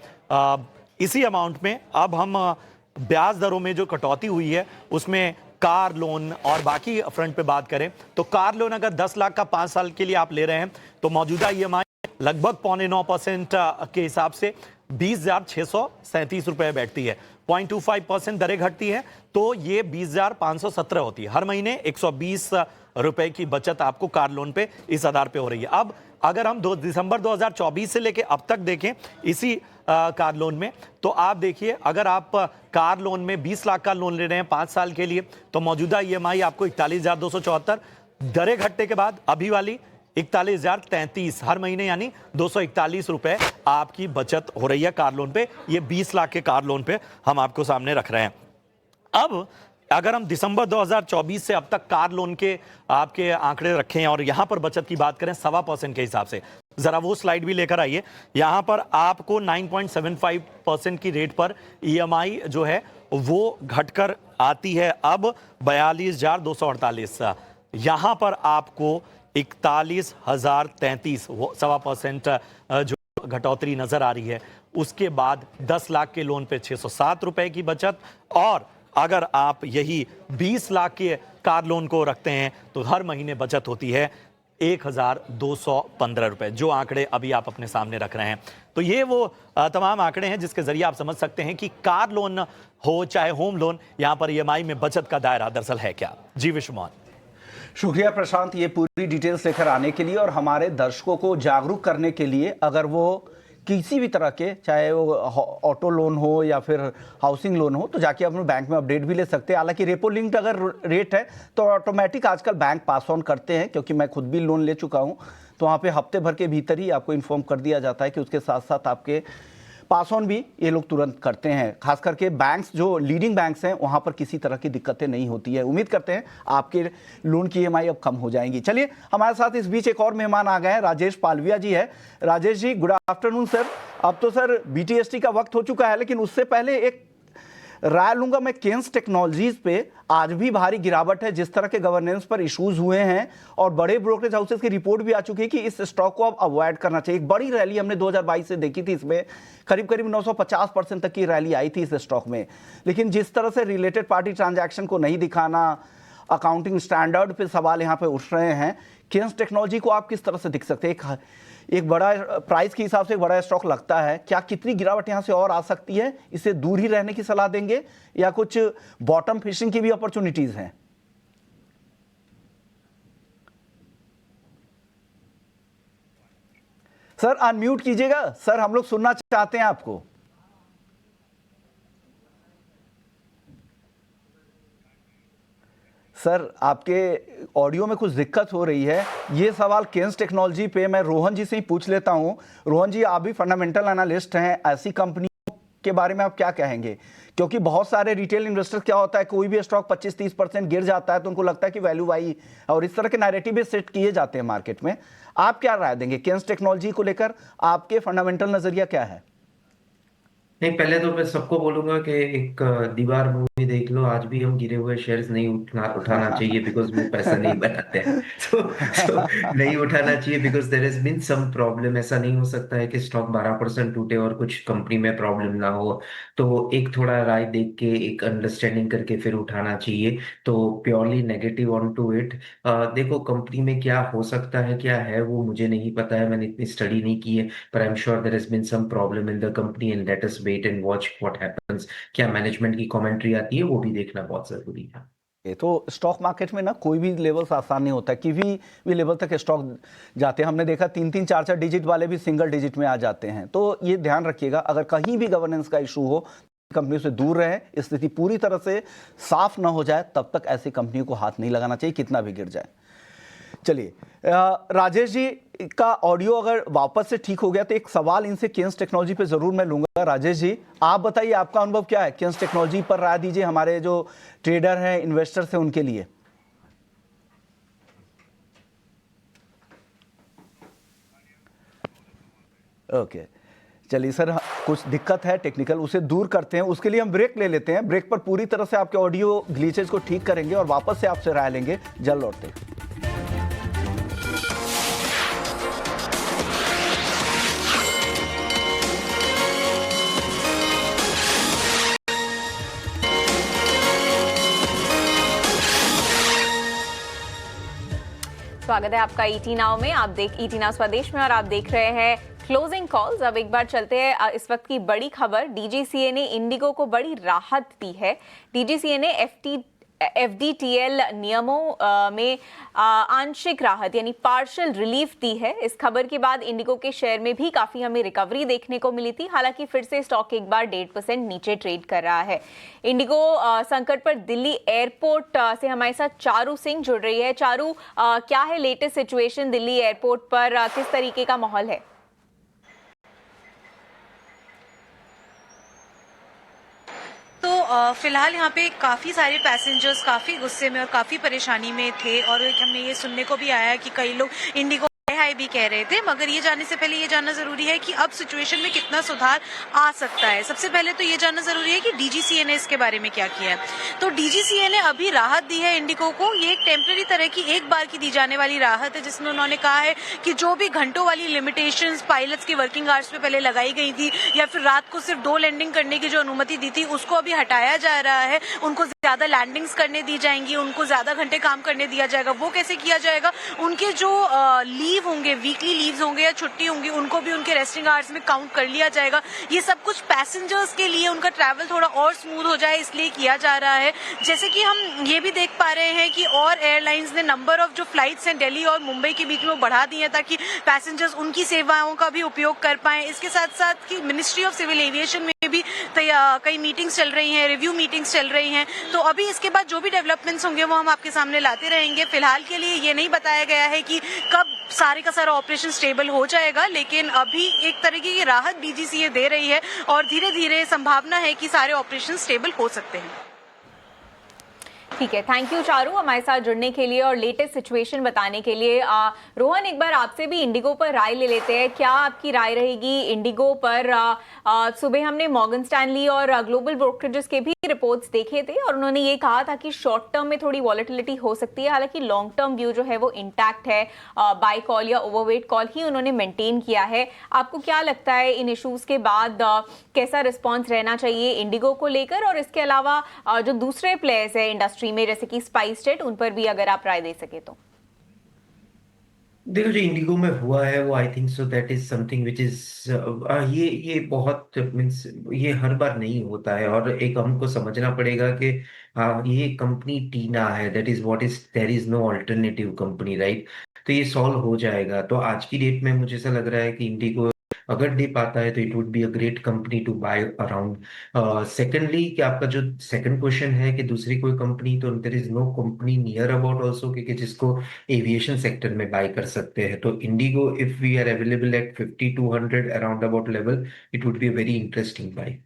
इसी अमाउंट में, अब हम ब्याज दरों में जो कटौती हुई है उसमें कार लोन और बाकी फ्रंट पे बात करें तो कार लोन अगर 10 लाख का 5 साल के लिए आप ले रहे हैं तो मौजूदा EMI लगभग 0.9% के हिसाब से 20,637 रुपए बैठती है। 0.25% दरें घटती है तो ये 20,517 होती है। हर महीने 120 रुपए की बचत आपको कार लोन पे इस आधार पे हो रही है। अब अगर हम दिसंबर 2024 से लेके अब तक देखें इसी कार लोन में, तो आप देखिए अगर आप कार लोन में 20 लाख का लोन ले रहे हैं 5 साल के लिए तो मौजूदा EMI आपको 41,274, दरें घटने के बाद अभी वाली 41,033 हर महीने, यानी 241 रुपए आपकी बचत हो रही है कार लोन पे। ये 20 लाख के कार लोन पे हम आपको सामने रख रहे हैं। अब अगर हम दिसंबर 2024 से अब तक कार लोन के आपके आंकड़े रखें और यहां पर बचत की बात करें 1.25% के हिसाब से, जरा वो स्लाइड भी लेकर आइए। यहां पर आपको 9.75% की रेट पर EMI जो है वो घटकर आती है अब 42,248। यहां पर आपको 41,033 वो 1.25% जो घटौतरी नजर आ रही है। उसके बाद 10 लाख के लोन पे 607 रुपए की बचत, और अगर आप यही 20 लाख के कार लोन को रखते हैं तो हर महीने बचत होती है 1,215 रुपए। जो आंकड़े अभी आप अपने सामने रख रहे हैं, तो ये वो तमाम आंकड़े हैं जिसके जरिए आप समझ सकते हैं कि कार लोन हो चाहे होम लोन, यहां पर EMI में बचत का दायरा दरअसल है क्या। जी विश्वमोहन। शुक्रिया प्रशांत, ये पूरी डिटेल्स लेकर आने के लिए और हमारे दर्शकों को जागरूक करने के लिए। अगर वो किसी भी तरह के, चाहे वो ऑटो लोन हो या फिर हाउसिंग लोन हो, तो जाके अपने बैंक में अपडेट भी ले सकते हैं। हालांकि रेपो लिंक्ड अगर रेट है तो ऑटोमेटिक आजकल बैंक पास ऑन करते हैं, क्योंकि मैं खुद भी लोन ले चुका हूं, तो वहाँ पे हफ्ते भर के भीतर ही आपको इन्फॉर्म कर दिया जाता है कि उसके साथ साथ आपके पास ऑन भी ये लोग तुरंत करते हैं। खास करके बैंक्स जो लीडिंग बैंक्स हैं वहाँ पर किसी तरह की दिक्कतें नहीं होती है। उम्मीद करते हैं आपके लोन की EMI अब कम हो जाएंगी। चलिए हमारे साथ इस बीच एक और मेहमान आ गए हैं, राजेश पालविया जी है। Rajesh ji, good afternoon sir. अब तो सर BTST का वक्त हो चुका है, लेकिन उससे पहले एक राय लूंगा मैं केन्स टेक्नोलॉजीज पे। आज भी भारी गिरावट है, जिस तरह के गवर्नेंस पर इश्यूज हुए हैं और बड़े ब्रोकरेज हाउसेस की रिपोर्ट भी आ चुकी है कि इस स्टॉक को अब अवॉइड करना चाहिए। एक बड़ी रैली हमने 2022 से देखी थी, इसमें करीब 950% तक की रैली आई थी इस स्टॉक में। लेकिन जिस तरह से रिलेटेड पार्टी ट्रांजैक्शन को नहीं दिखाना, अकाउंटिंग स्टैंडर्ड पे सवाल यहाँ पे उठ रहे हैं। केन्स टेक्नोलॉजी को आप किस तरह से दिख सकते हैं? एक बड़ा प्राइस के हिसाब से एक बड़ा स्टॉक लगता है, क्या कितनी गिरावट यहां से और आ सकती है? इससे दूर ही रहने की सलाह देंगे या कुछ बॉटम फिशिंग की भी अपॉर्चुनिटीज हैं? सर अनम्यूट कीजिएगा सर, हम लोग सुनना चाहते हैं आपको। सर आपके ऑडियो में कुछ दिक्कत हो रही है। ये सवाल केन्स टेक्नोलॉजी पे मैं रोहन जी से ही पूछ लेता हूँ। रोहन जी, आप भी फंडामेंटल एनालिस्ट हैं, ऐसी कंपनियों के बारे में आप क्या कहेंगे? क्योंकि बहुत सारे रिटेल इन्वेस्टर्स, क्या होता है, कोई भी स्टॉक 25-30% गिर जाता है तो उनको लगता है कि वैल्यू आई, और इस तरह के नैरेटिव सेट किए जाते हैं मार्केट में। आप क्या राय देंगे केन्स टेक्नोलॉजी को लेकर? आपके फंडामेंटल नजरिया क्या है? नहीं, पहले तो मैं सबको बोलूंगा कि एक दीवार मूवी देख लो। आज भी हम गिरे हुए शेयर्स नहीं उठाना चाहिए, बिकॉज वो पैसा नहीं बनाते हैं। तो नहीं उठाना चाहिए because there has been some problem. ऐसा नहीं हो सकता है कि स्टॉक 12% टूटे और कुछ कंपनी में प्रॉब्लम ना हो। तो एक थोड़ा राय देख के, एक अंडरस्टैंडिंग करके फिर उठाना चाहिए। तो purely negative on to it, देखो कंपनी में क्या हो सकता है, क्या है वो मुझे नहीं पता है, मैंने इतनी स्टडी नहीं की है। पर I am sure there has been some problem in the company and let us wait and watch what happens. क्या मैनेजमेंट की कमेंट्री आती है, वो भी देखना बहुत जरूरी है। तो स्टॉक मार्केट में ना कोई भी लेवल्स आसान नहीं होता, किसी भी लेवल तक स्टॉक जाते हैं। हमने देखा 3-3, 4-4 डिजिट वाले भी सिंगल डिजिट में आ जाते हैं। तो ये ध्यान रखिएगा, अगर कहीं भी गवर्नेंस का इशू हो, कंपनी से दूर रहे, स्थिति पूरी तरह से साफ ना हो जाए तब तक ऐसी कंपनियों को हाथ नहीं लगाना चाहिए, कितना भी गिर जाए। चलिए, राजेश जी का ऑडियो अगर वापस से ठीक हो गया तो एक सवाल इनसे केन्स टेक्नोलॉजी पे जरूर मैं लूंगा। राजेश जी, आप बताइए आपका अनुभव क्या है, केन्स टेक्नोलॉजी पर राय दीजिए, हमारे जो ट्रेडर हैं, इन्वेस्टर्स हैं, उनके लिए। ओके, चलिए सर, कुछ दिक्कत है टेक्निकल, उसे दूर करते हैं। उसके लिए हम ब्रेक ले लेते हैं। ब्रेक पर पूरी तरह से आपके ऑडियो ग्लिचेस को ठीक करेंगे और वापस से आपसे राय लेंगे। जल्द लौटते हैं। स्वागत है आपका ईटी नाउ में। आप देख ईटी नाउ स्वदेश में और आप देख रहे हैं क्लोजिंग कॉल्स। अब एक बार चलते हैं इस वक्त की बड़ी खबर। डीजीसीए ने इंडिगो को बड़ी राहत दी है। डीजीसीए ने एफडीटीएल नियमों में आंशिक राहत यानी पार्शियल रिलीफ दी है। इस खबर के बाद इंडिगो के शेयर में भी काफी हमें रिकवरी देखने को मिली थी। हालांकि फिर से स्टॉक एक बार 1.5% नीचे ट्रेड कर रहा है। इंडिगो संकट पर दिल्ली एयरपोर्ट से हमारे साथ चारू सिंह जुड़ रही है। चारू, क्या है लेटेस्ट सिचुएशन दिल्ली एयरपोर्ट पर, किस तरीके का माहौल है? तो फिलहाल यहाँ पे काफ़ी सारे पैसेंजर्स काफ़ी गुस्से में और काफ़ी परेशानी में थे और हमने ये सुनने को भी आया कि कई लोग इंडिगो हाई भी कह रहे थे। मगर ये जानने से पहले ये जानना जरूरी है कि अब सिचुएशन में कितना सुधार आ सकता है। सबसे पहले तो ये जानना जरूरी है कि डीजीसीए ने इसके बारे में क्या किया है। तो डीजीसीए ने अभी राहत दी है इंडिगो को। ये एक टेम्पररी तरह की एक बार की दी जाने वाली राहत है, जिसमें उन्होंने कहा है कि जो भी घंटों वाली लिमिटेशंस पायलट्स की वर्किंग आवर्स पे पहले लगाई गई थी, या फिर रात को सिर्फ 2 लैंडिंग करने की जो अनुमति दी थी, उसको अभी हटाया जा रहा है। उनको ज्यादा लैंडिंग्स करने दी जाएंगी, उनको ज्यादा घंटे काम करने दिया जाएगा। वो कैसे किया जाएगा? उनके जो लीव होंगे, वीकली लीव्स होंगे या छुट्टी होंगी, उनको भी उनके रेस्टिंग आवर्स में काउंट कर लिया जाएगा। ये सब कुछ पैसेंजर्स के लिए उनका ट्रैवल थोड़ा और स्मूथ हो जाए, इसलिए किया जा रहा है। जैसे कि हम ये भी देख पा रहे हैं कि और एयरलाइंस ने नंबर ऑफ जो फ्लाइट्स हैं दिल्ली और मुंबई के बीच में वो बढ़ा दी है, ताकि पैसेंजर्स उनकी सेवाओं का भी उपयोग कर पाए। इसके साथ साथ कि मिनिस्ट्री ऑफ सिविल एविएशन में भी कई मीटिंग्स चल रही हैं, रिव्यू मीटिंग्स चल रही हैं। तो अभी इसके बाद जो भी डेवलपमेंट्स होंगे वो हम आपके सामने लाते रहेंगे। फिलहाल के लिए ये नहीं बताया गया है कि कब सारे का सारा ऑपरेशन स्टेबल हो जाएगा, लेकिन अभी एक तरीके की राहत डीजीसीए दे रही है और धीरे धीरे संभावना है कि सारे ऑपरेशन स्टेबल हो सकते हैं। ठीक है, थैंक यू चारू हमारे साथ जुड़ने के लिए और लेटेस्ट सिचुएशन बताने के लिए। रोहन, एक बार आपसे भी इंडिगो पर राय ले लेते हैं। क्या आपकी राय रहेगी इंडिगो पर? सुबह हमने मॉर्गन स्टैनली और ग्लोबल ब्रोकरेजेस के भी रिपोर्ट्स देखे थे और उन्होंने ये कहा था कि शॉर्ट टर्म में थोड़ी वॉलेटिलिटी हो सकती है, हालांकि लॉन्ग टर्म व्यू जो है वो इंटैक्ट है। बाय कॉल या ओवरवेट कॉल ही उन्होंने मेंटेन किया है। आपको क्या लगता है इन इश्यूज के बाद कैसा रिस्पॉन्स रहना चाहिए इंडिगो को लेकर? और इसके अलावा जो दूसरे प्लेयर्स है इंडस्ट्री में जैसे कि स्पाइसजेट, उन पर भी अगर आप राय दे सके तो। देखो, जो इंडिगो में हुआ है वो I think so that is something which is ये बहुत मीन्स ये हर बार नहीं होता है। और एक हमको समझना पड़ेगा कि ये कंपनी टीना है, that is what is, there is no alternative company, right? तो ये सॉल्व हो जाएगा। तो आज की डेट में मुझे ऐसा लग रहा है कि इंडिगो अगर डिप आता है तो it would be a great company to buy around. Secondly कि आपका जो सेकंड क्वेश्चन है कि दूसरी कोई कंपनी, तो there is no company near about also कि जिसको एविएशन सेक्टर में बाय कर सकते हैं। तो IndiGo if we are available at 50-200 around about level, it would be a very interesting buy.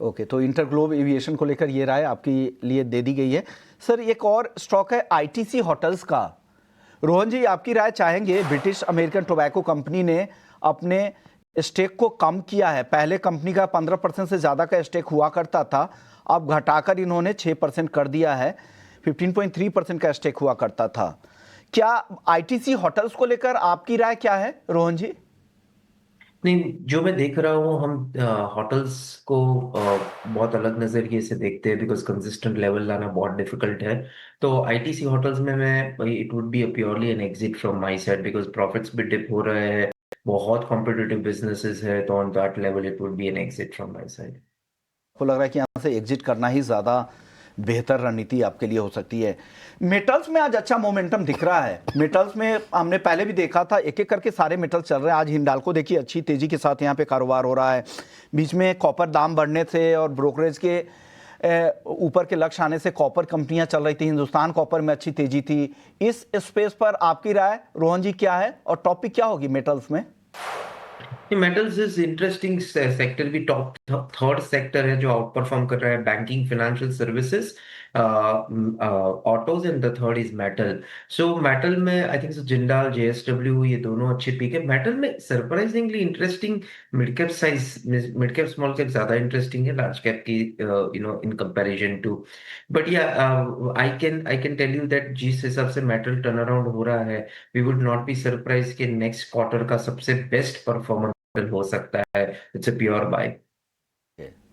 Okay, तो इंटरग्लोब एविएशन को लेकर ये राय आपके लिए दे दी गई है। सर, एक और स्टॉक है आईटीसी होटल्स का। रोहन जी, आपकी राय चाहेंगे। ब्रिटिश अमेरिकन टोबैको कंपनी ने अपने स्टेक को कम किया है। पहले कंपनी का 15% से ज़्यादा का स्टेक हुआ करता था, अब घटाकर इन्होंने 6% कर दिया है। 15.3% का स्टेक हुआ करता था। क्या आईटीसी होटल्स को लेकर आपकी राय क्या है रोहन जी? नहीं, जो मैं देख रहा हूँ, हम होटल्स को बहुत अलग नजरिए से देखते हैं बिकॉज कंसिस्टेंट लेवल लाना बहुत डिफिकल्ट है। तो आईटीसी होटल्स में मैं it would B purely an exit from my side because profits भी डिप हो रहे हैं, बहुत कॉम्पिटिटिव बिजनेसेस है, तो on that level it would B an exit from my side. आपको लग रहा है कि यहाँ से एग्जिट करना ही ज़्यादा बेहतर रणनीति आपके लिए हो सकती है। मेटल्स में आज अच्छा मोमेंटम दिख रहा है। मेटल्स में हमने पहले भी देखा था, एक एक करके सारे मेटल चल रहे हैं। आज हिंडाल्को देखिए अच्छी तेजी के साथ यहाँ पे कारोबार हो रहा है। बीच में कॉपर दाम बढ़ने से और ब्रोकरेज के ऊपर के लक्ष्य आने से कॉपर कंपनियां चल रही थी। हिंदुस्तान कॉपर में अच्छी तेजी थी। इस स्पेस पर आपकी राय रोहन जी क्या है और टॉपिक क्या होगी मेटल्स में? मेटल्स इज इंटरेस्टिंग सेक्टर भी, टॉप थर्ड सेक्टर है जो आउट परफॉर्म कर रहा है, banking, financial services, autos, and the third is metal. So metal में आई थिंक जिंदाल, जेएसडब्ल्यू, ये दोनों अच्छे पिक है। मेटल में surprisingly interesting mid cap size, mid cap small cap ज्यादा इंटरेस्टिंग है लार्ज कैप की in comparison to. But yeah I can tell you that जिस हिसाब से मेटल टर्न अराउंड हो रहा है, we would not be surprise कि नेक्स्ट क्वार्टर का सबसे बेस्ट परफॉर्मर हो सकता है। It's a pure buy.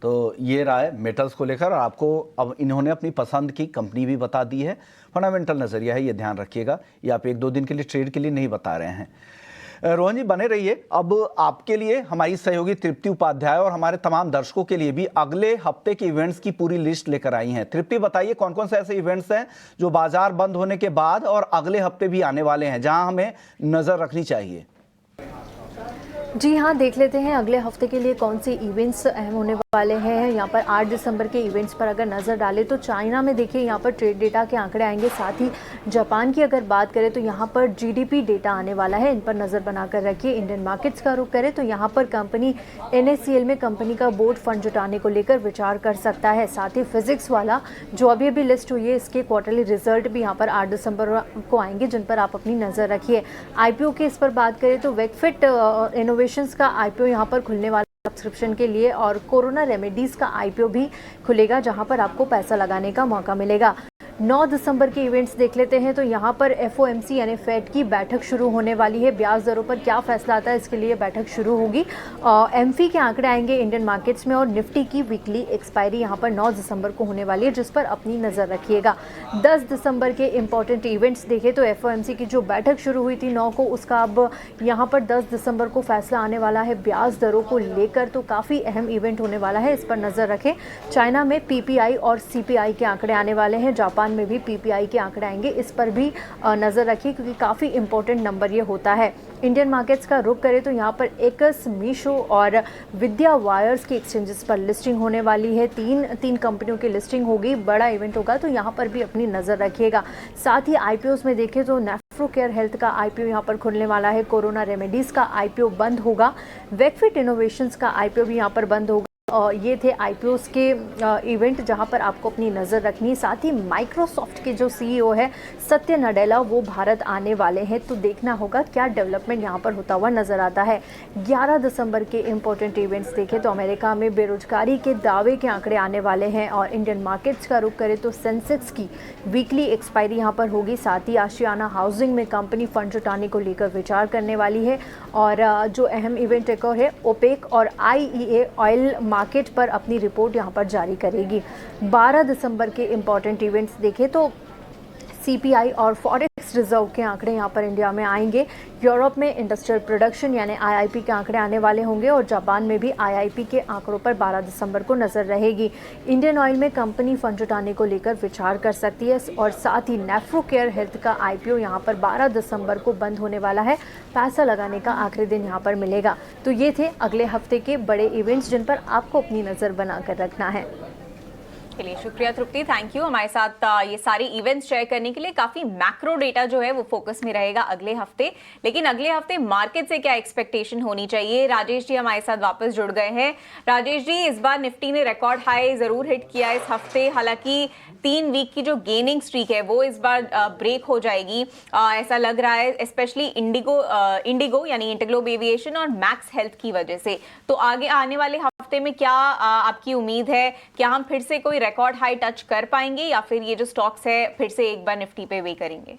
तो ये राय मेटल्स को लेकर, और आपको अब इन्होंने अपनी पसंद की कंपनी भी बता दी है। फंडामेंटल नजरिया है, ये ध्यान रखिएगा। ये आप 1-2 दिन के लिए ट्रेड के लिए नहीं बता रहे हैं। रोहन जी बने रहिए। अब आपके लिए हमारी सहयोगी तृप्ति उपाध्याय और हमारे तमाम दर्शकों के लिए भी अगले हफ्ते के इवेंट्स की पूरी लिस्ट लेकर आई हैं। तृप्ति, बताइए कौन कौन से ऐसे इवेंट्स हैं जो बाजार बंद होने के बाद और अगले हफ्ते भी आने वाले हैं, जहां हमें नजर रखनी चाहिए? जी हाँ, देख लेते हैं अगले हफ्ते के लिए कौन से इवेंट्स अहम होने वाले हैं। यहाँ पर 8 दिसंबर के इवेंट्स पर अगर नज़र डालें तो चाइना में देखिए यहाँ पर ट्रेड डेटा के आंकड़े आएंगे। साथ ही जापान की अगर बात करें तो यहाँ पर जीडीपी डेटा आने वाला है, इन पर नज़र बनाकर रखिए। इंडियन मार्केट्स का रुख करें तो यहाँ पर कंपनी NACL में कंपनी का बोर्ड फंड जुटाने को लेकर विचार कर सकता है। साथ ही फिजिक्स वाला जो अभी अभी लिस्ट हुई है, इसके क्वार्टरली रिजल्ट भी यहाँ पर 8 दिसंबर को आएंगे, जिन पर आप अपनी नज़र रखिए। IPO के इस पर बात करें तो वेकफिट इनोवेशंस का IPO यहाँ पर खुलने वाला सब्सक्रिप्शन के लिए, और कोरोना रेमेडीज का IPO भी खुलेगा, जहां पर आपको पैसा लगाने का मौका मिलेगा। 9 दिसंबर के इवेंट्स देख लेते हैं तो यहाँ पर FOMC यानी फेड की बैठक शुरू होने वाली है। ब्याज दरों पर क्या फैसला आता है, इसके लिए बैठक शुरू होगी। MFI के आंकड़े आएंगे इंडियन मार्केट्स में, और निफ्टी की वीकली एक्सपायरी यहाँ पर 9 दिसंबर को होने वाली है, जिस पर अपनी नज़र रखिएगा। 10 दिसंबर के इंपॉर्टेंट इवेंट्स देखें तो FOMC की जो बैठक शुरू हुई थी 9 को, उसका अब यहाँ पर 10 दिसंबर को फैसला आने वाला है ब्याज दरों को लेकर, तो काफ़ी अहम इवेंट होने वाला है, इस पर नज़र रखें। चाइना में PPI और CPI के आंकड़े आने वाले हैं, जापान में भी PPI के आंकड़े आएंगे, इस पर भी नजर रखिए क्योंकि काफी इंपॉर्टेंट नंबर ये होता है। इंडियन मार्केट्स का रुख करें तो यहाँ पर एकस, मीशो और विद्या वायर्स की एक्सचेंजेस पर लिस्टिंग होने वाली है। तीन कंपनियों की लिस्टिंग होगी, बड़ा इवेंट होगा, तो यहाँ पर भी अपनी नजर रखिएगा। साथ ही IPOs में देखें तो नेफ्रोकेयर हेल्थ का IPO यहाँ पर खुलने वाला है, कोरोना रेमेडीज का IPO बंद होगा, वेकफिट इनोवेशंस का IPO भी यहाँ पर बंद होगा। ये थे IPOs के इवेंट जहां पर आपको अपनी नज़र रखनी है। साथ ही माइक्रोसॉफ्ट के जो CEO है सत्य नडेला, वो भारत आने वाले हैं, तो देखना होगा क्या डेवलपमेंट यहां पर होता हुआ नज़र आता है। 11 दिसंबर के इंपॉर्टेंट इवेंट्स देखें तो अमेरिका में बेरोजगारी के दावे के आंकड़े आने वाले हैं, और इंडियन मार्केट्स का रुख करें तो सेंसेक्स की वीकली एक्सपायरी यहाँ पर होगी। साथ ही आशियाना हाउसिंग में कंपनी फंड जुटाने को लेकर विचार करने वाली है। और जो अहम इवेंट एक और है, OPEC और IEA ऑयल मार्केट पर अपनी रिपोर्ट यहां पर जारी करेगी। 12 दिसंबर के इंपॉर्टेंट इवेंट्स देखें तो CPI और फॉरेक्स रिजर्व के आंकड़े यहाँ पर इंडिया में आएंगे। यूरोप में इंडस्ट्रियल प्रोडक्शन यानी IIP के आंकड़े आने वाले होंगे और जापान में भी IIP के आंकड़ों पर 12 दिसंबर को नजर रहेगी। इंडियन ऑयल में कंपनी फंड जुटाने को लेकर विचार कर सकती है और साथ ही नेफ्रोकेयर हेल्थ का IPO यहाँ पर 12 दिसंबर को बंद होने वाला है। पैसा लगाने का आखिरी दिन यहाँ पर मिलेगा। तो ये थे अगले हफ्ते के बड़े इवेंट्स जिन पर आपको अपनी नज़र बनाकर रखना है। के लिए शुक्रिया तृप्ति, थैंक यू हमारे साथ ये सारे इवेंट्स शेयर करने के लिए। काफी मैक्रो डेटा जो है वो फोकस में रहेगा अगले हफ्ते, लेकिन अगले हफ्ते मार्केट से क्या एक्सपेक्टेशन होनी चाहिए। राजेश जी हमारे साथ वापस जुड़ गए हैं। राजेश जी, इस बार निफ्टी ने रिकॉर्ड हाई जरूर हिट किया इस हफ्ते, हालांकि 3 वीक की जो गेनिंग स्ट्रीक है वो इस बार ब्रेक हो जाएगी ऐसा लग रहा है, स्पेशली इंडिगो यानी इंटरग्लोब एविएशन और मैक्स हेल्थ की वजह से। तो आगे आने वाले हफ्ते में क्या आपकी उम्मीद है? क्या हम फिर से कोई रिकॉर्ड हाई टच कर पाएंगे या फिर ये जो स्टॉक्स है फिर से एक बार निफ्टी पे वे करेंगे?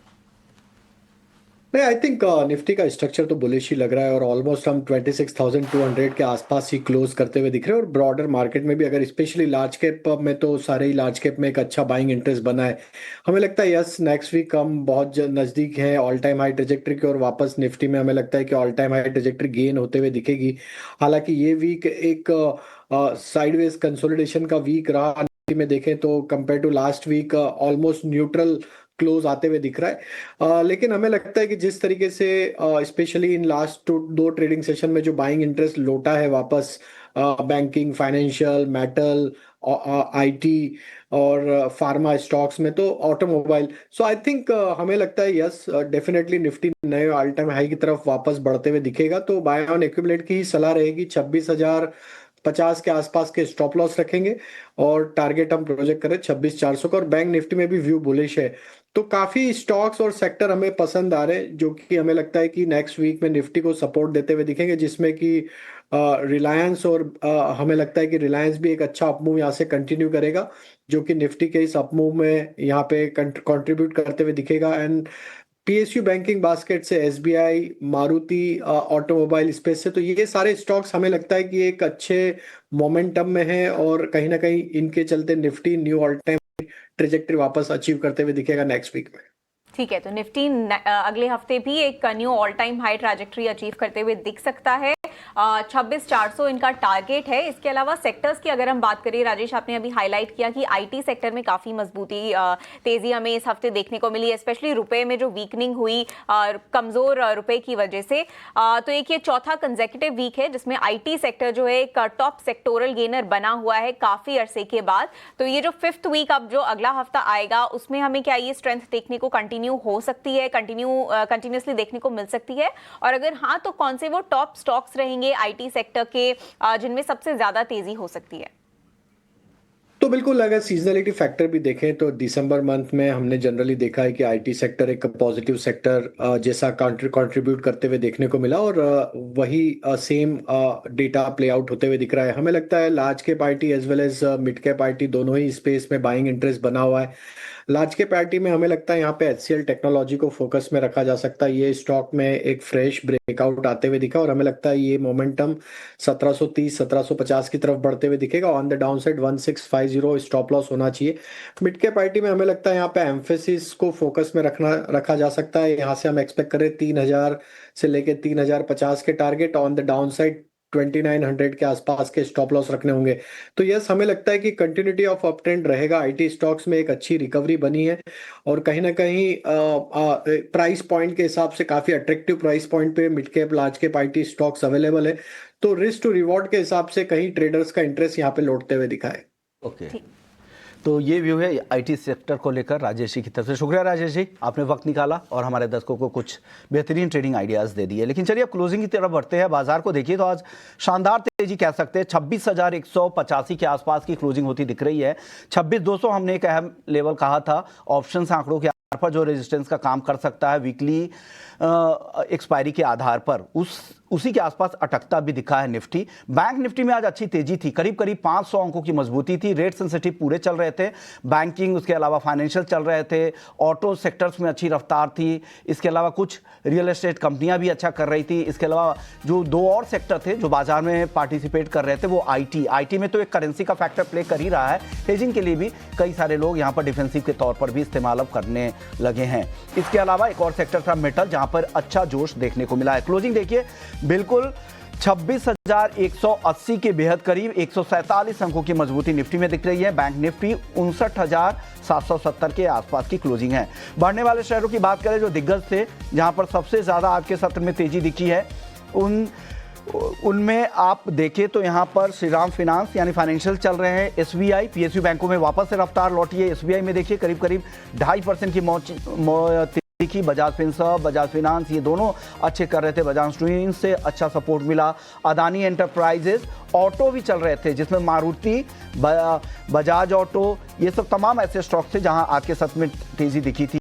नहीं, आई थिंक निफ्टी का स्ट्रक्चर तो बुलिश ही लग रहा है और ऑलमोस्ट हम 26,200 के आसपास ही क्लोज करते हुए दिख रहे हैं। और ब्रॉडर मार्केट में भी अगर स्पेशली लार्ज कैप में तो सारे ही लार्ज कैप में एक अच्छा बाइंग इंटरेस्ट बना है। हमें लगता है यस, नेक्स्ट वीक हम बहुत नज़दीक हैं ऑल टाइम हाई ट्रेजेक्ट्री के और वापस निफ्टी में हमें लगता है कि all time high trajectory gain होते हुए दिखेगी। हालांकि ये वीक एक साइडवेज कंसोलिडेशन का वीक रहा निफ्टी में देखें तो compare to last week almost neutral close आते हुए दिख रहा है। लेकिन हमें लगता है कि जिस तरीके से specially in last 2 trading session में जो बाइंग इंटरेस्ट लौटा है वापस बैंकिंग, फाइनेंशियल, मेटल, IT और फार्मा स्टॉक्स में, तो ऑटोमोबाइल, सो आई थिंक हमें लगता है यस डेफिनेटली निफ्टी नए ऑल टाइम हाई की तरफ वापस बढ़ते हुए दिखेगा। तो बाय ऑन एक्यूमुलेट की ही सलाह रहेगी। 26,050 के आसपास के स्टॉप लॉस रखेंगे और टारगेट हम प्रोजेक्ट करें 26,400 का। और बैंक निफ्टी में भी व्यू बुलिश है। तो काफी स्टॉक्स और सेक्टर हमें पसंद आ रहे हैं जो कि हमें लगता है कि नेक्स्ट वीक में निफ्टी को सपोर्ट देते हुए दिखेंगे, जिसमें कि रिलायंस और हमें लगता है कि रिलायंस भी एक अच्छा अपमूव यहाँ से कंटिन्यू करेगा जो कि निफ्टी के इस अपमूव में यहाँ पे कंट्रीब्यूट करते हुए दिखेगा। एंड PSU बैंकिंग बास्केट से SBI, मारुति ऑटोमोबाइल स्पेस से, तो ये सारे स्टॉक्स हमें लगता है कि एक अच्छे मोमेंटम में है और कहीं ना कहीं इनके चलते Nifty knew all time trajectory वापस अचीव करते हुए दिखेगा नेक्स्ट वीक में। ठीक है, तो निफ्टी अगले हफ्ते भी एक knew all time high trajectory achieve करते हुए दिख सकता है। 26,400 इनका टारगेट है। इसके अलावा सेक्टर्स की अगर हम बात करें, राजेश आपने अभी हाईलाइट किया कि IT सेक्टर में काफी मजबूती तेजी हमें इस हफ्ते देखने को मिली, स्पेशली रुपए में जो वीकनिंग हुई कमजोर रुपए की वजह से। तो एक ये चौथा कंसेक्यूटिव वीक है जिसमें IT सेक्टर जो है एक टॉप सेक्टोरल गेनर बना हुआ है काफी अरसे के बाद। तो ये जो 5th वीक अब जो अगला हफ्ता आएगा उसमें हमें क्या ये स्ट्रेंथ देखने को कंटिन्यू हो सकती है, कंटिन्यूसली देखने को मिल सकती है? और अगर हाँ तो कौन से वो टॉप स्टॉक्स रहेंगे IT सेक्टर के जिनमें सबसे ज्यादा तेजी हो सकती है? तो बिल्कुल, अगर सीजनलिटी फैक्टर भी देखें तो दिसंबर मंथ में हमने जनरली देखा है कि IT सेक्टर एक पॉजिटिव सेक्टर जैसा कंट्रीब्यूट करते हुए देखने को मिला और वही सेम डेटा प्ले आउट होते हुए दिख रहा है। हमें लगता है large cap IT as well as mid cap IT दोनों ही स्पेस में बाइंग इंटरेस्ट बना हुआ है। लार्ज कैप IT में हमें लगता है यहाँ पे HCL टेक्नोलॉजी को फोकस में रखा जा सकता है। ये स्टॉक में एक फ्रेश ब्रेकआउट आते हुए दिखा और हमें लगता है ये मोमेंटम 1730 1750 की तरफ बढ़ते हुए दिखेगा। On the down side 1650 stop loss होना चाहिए। मिड कैप IT में हमें लगता है यहाँ पे एम्फेसिस को फोकस में रखा जा सकता है। यहाँ से हम एक्सपेक्ट करें 3000 से लेके 3050 के target, on the down side 2900 के आसपास के स्टॉप लॉस रखने होंगे। तो यस, हमें लगता है कि कंटिन्यूटी ऑफ अप ट्रेंड रहेगा। IT स्टॉक्स में एक अच्छी रिकवरी बनी है और कहीं ना कहीं प्राइस पॉइंट के हिसाब से काफी अट्रैक्टिव प्राइस पॉइंट पे mid cap large cap IT stocks available है। तो रिस्क टू रिवॉर्ड के हिसाब से कहीं ट्रेडर्स का इंटरेस्ट यहाँ पे लौटते हुए दिखा है। ओके, तो ये व्यू है IT सेक्टर को लेकर राजेश जी की तरफ से। शुक्रिया राजेश जी, आपने वक्त निकाला और हमारे दर्शकों को कुछ बेहतरीन ट्रेडिंग आइडियाज़ दे दिए। लेकिन चलिए अब क्लोजिंग की तरफ बढ़ते हैं। बाजार को देखिए तो आज शानदार तेजी कह सकते हैं। 26,185 के आसपास की क्लोजिंग होती दिख रही है। 26,200 हमने एक अहम लेवल कहा था। ऑप्शंस आंकड़ों के पर जो रेजिस्टेंस का काम कर सकता है वीकली एक्सपायरी के आधार पर, उसी के आसपास अटकता भी दिखा है निफ्टी। बैंक निफ्टी में आज अच्छी तेजी थी, करीब करीब 500 अंकों की मजबूती थी। रेट सेंसिटिव पूरे चल रहे थे, बैंकिंग उसके अलावा फाइनेंशियल चल रहे थे, ऑटो सेक्टर्स में अच्छी रफ्तार थी, इसके अलावा कुछ रियल एस्टेट कंपनियां भी अच्छा कर रही थी। इसके अलावा जो दो और सेक्टर थे जो बाजार में पार्टिसिपेट कर रहे थे वो आईटी में तो एक करेंसी का फैक्टर प्ले कर ही रहा है, हेजिंग के लिए भी कई सारे लोग यहां पर डिफेंसिव के तौर पर भी इस्तेमाल अब करने लगे हैं। इसके अलावा एक और सेक्टर था मेटल, जहां पर अच्छा जोश देखने को मिला है। क्लोजिंग देखिए बिल्कुल 26,180 के बेहद करीब 147 अंकों की मजबूती निफ्टी में दिख रही है। बैंक निफ्टी 59,770 के आसपास की क्लोजिंग है। बढ़ने वाले शेयरों की बात करें जो दिग्गज थे, जहां पर सबसे ज्यादा आज के सत्र में तेजी दिखी है, उनमें आप देखें तो यहां पर श्रीराम फाइनेंस यानी फाइनेंशियल चल रहे हैं, एसबीआई, पीएसयू बैंकों में वापस से रफ्तार लौटी है। एसबीआई में देखिए करीब करीब 2.5% की दिखी। बजाज फिनसर्व, बजाज फाइनेंस ये दोनों अच्छे कर रहे थे, बजाज ट्विंस से अच्छा सपोर्ट मिला। अदानी एंटरप्राइजेज, ऑटो भी चल रहे थे जिसमें मारुति, बजाज ऑटो, ये सब तमाम ऐसे स्टॉक थे जहां आज के सत्र में तेजी दिखी थी।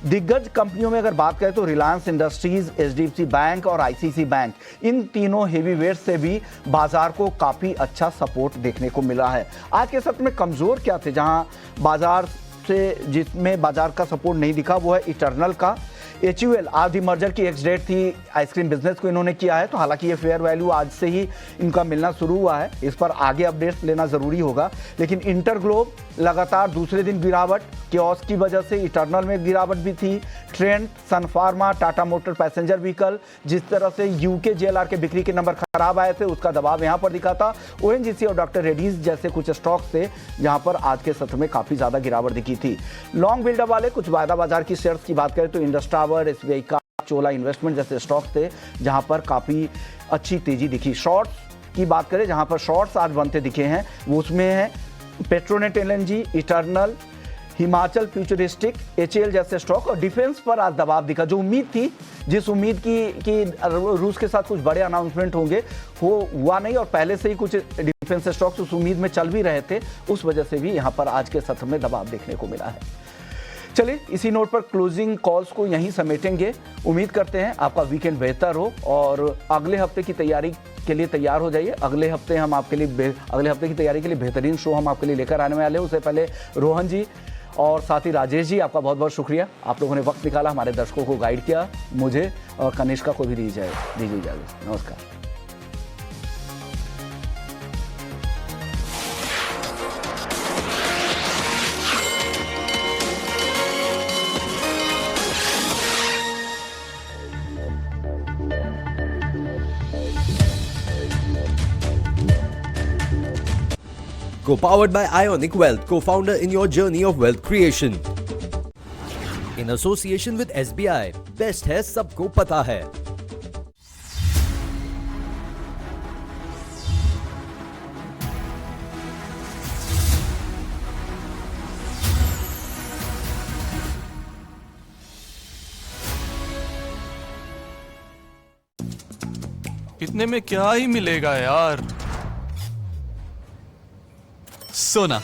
दिग्गज कंपनियों में अगर बात करें तो रिलायंस इंडस्ट्रीज, एचडीएफसी बैंक और आईसीसी बैंक, इन तीनों हेवी वेट से भी बाजार को काफी अच्छा सपोर्ट देखने को मिला है। आज के सत्र में कमजोर क्या थे जहां बाजार से जिसमें बाजार का सपोर्ट नहीं दिखा वो है इटर्नल का। HUL आज ही मर्जर की एक्स डेट थी, आइसक्रीम बिजनेस को इन्होंने किया है, तो हालांकि ये फेयर वैल्यू आज से ही इनका मिलना शुरू हुआ है, इस पर आगे अपडेट्स लेना जरूरी होगा। लेकिन इंटरग्लोब लगातार दूसरे दिन गिरावट, कियोस्क की वजह से इटर्नल में गिरावट भी थी। Trent, Sun Pharma, Tata motor passenger vehicle, जिस तरह से यूके JLR के बिक्री के नंबर खराब आए थे उसका दबाव यहां पर दिखा था। ONGC और डॉक्टर रेड्डीज जैसे कुछ स्टॉक थे जहां पर आज के सत्र में काफी ज्यादा गिरावट दिखी थी। लॉन्ग बिल्डअप वाले कुछ वायदा बाजार की शेयर्स की बात करें तो इंडस टावर, एसबीआई का, चोला इन्वेस्टमेंट जैसे स्टॉक थे जहां पर काफी अच्छी तेजी दिखी। शॉर्ट्स की बात करें जहां पर शॉर्ट्स आज बनते दिखे हैं वो उसमें है Petronet LNG, eternal, Himachal futuristic, HAL जैसे स्टॉक। और डिफेंस पर आज दबाव दिखा, जो उम्मीद थी, जिस उम्मीद की कि रूस के साथ कुछ बड़े अनाउंसमेंट होंगे वो हुआ नहीं और पहले से ही कुछ डिफेंस स्टॉक्स उस उम्मीद में चल भी रहे थे, उस वजह से भी यहां पर आज के सत्र में दबाव देखने को मिला है। चलिए इसी नोट पर क्लोजिंग कॉल्स को यहीं समेटेंगे। उम्मीद करते हैं आपका वीकेंड बेहतर हो और अगले हफ्ते की तैयारी के लिए तैयार हो जाइए। अगले हफ्ते की तैयारी के लिए बेहतरीन शो हम आपके लिए लेकर आने वाले हैं। उससे पहले रोहन जी और साथ ही राजेश जी, आपका बहुत बहुत शुक्रिया, आप लोगों ने वक्त निकाला, हमारे दर्शकों को गाइड किया, मुझे और कनिष्का को भी दीजिए इजाजत। नमस्कार। Co-powered by Ionic Wealth, co-founder in your journey of wealth creation. In association with SBI, best है सबको पता है। इतने में क्या ही मिलेगा यार। सोना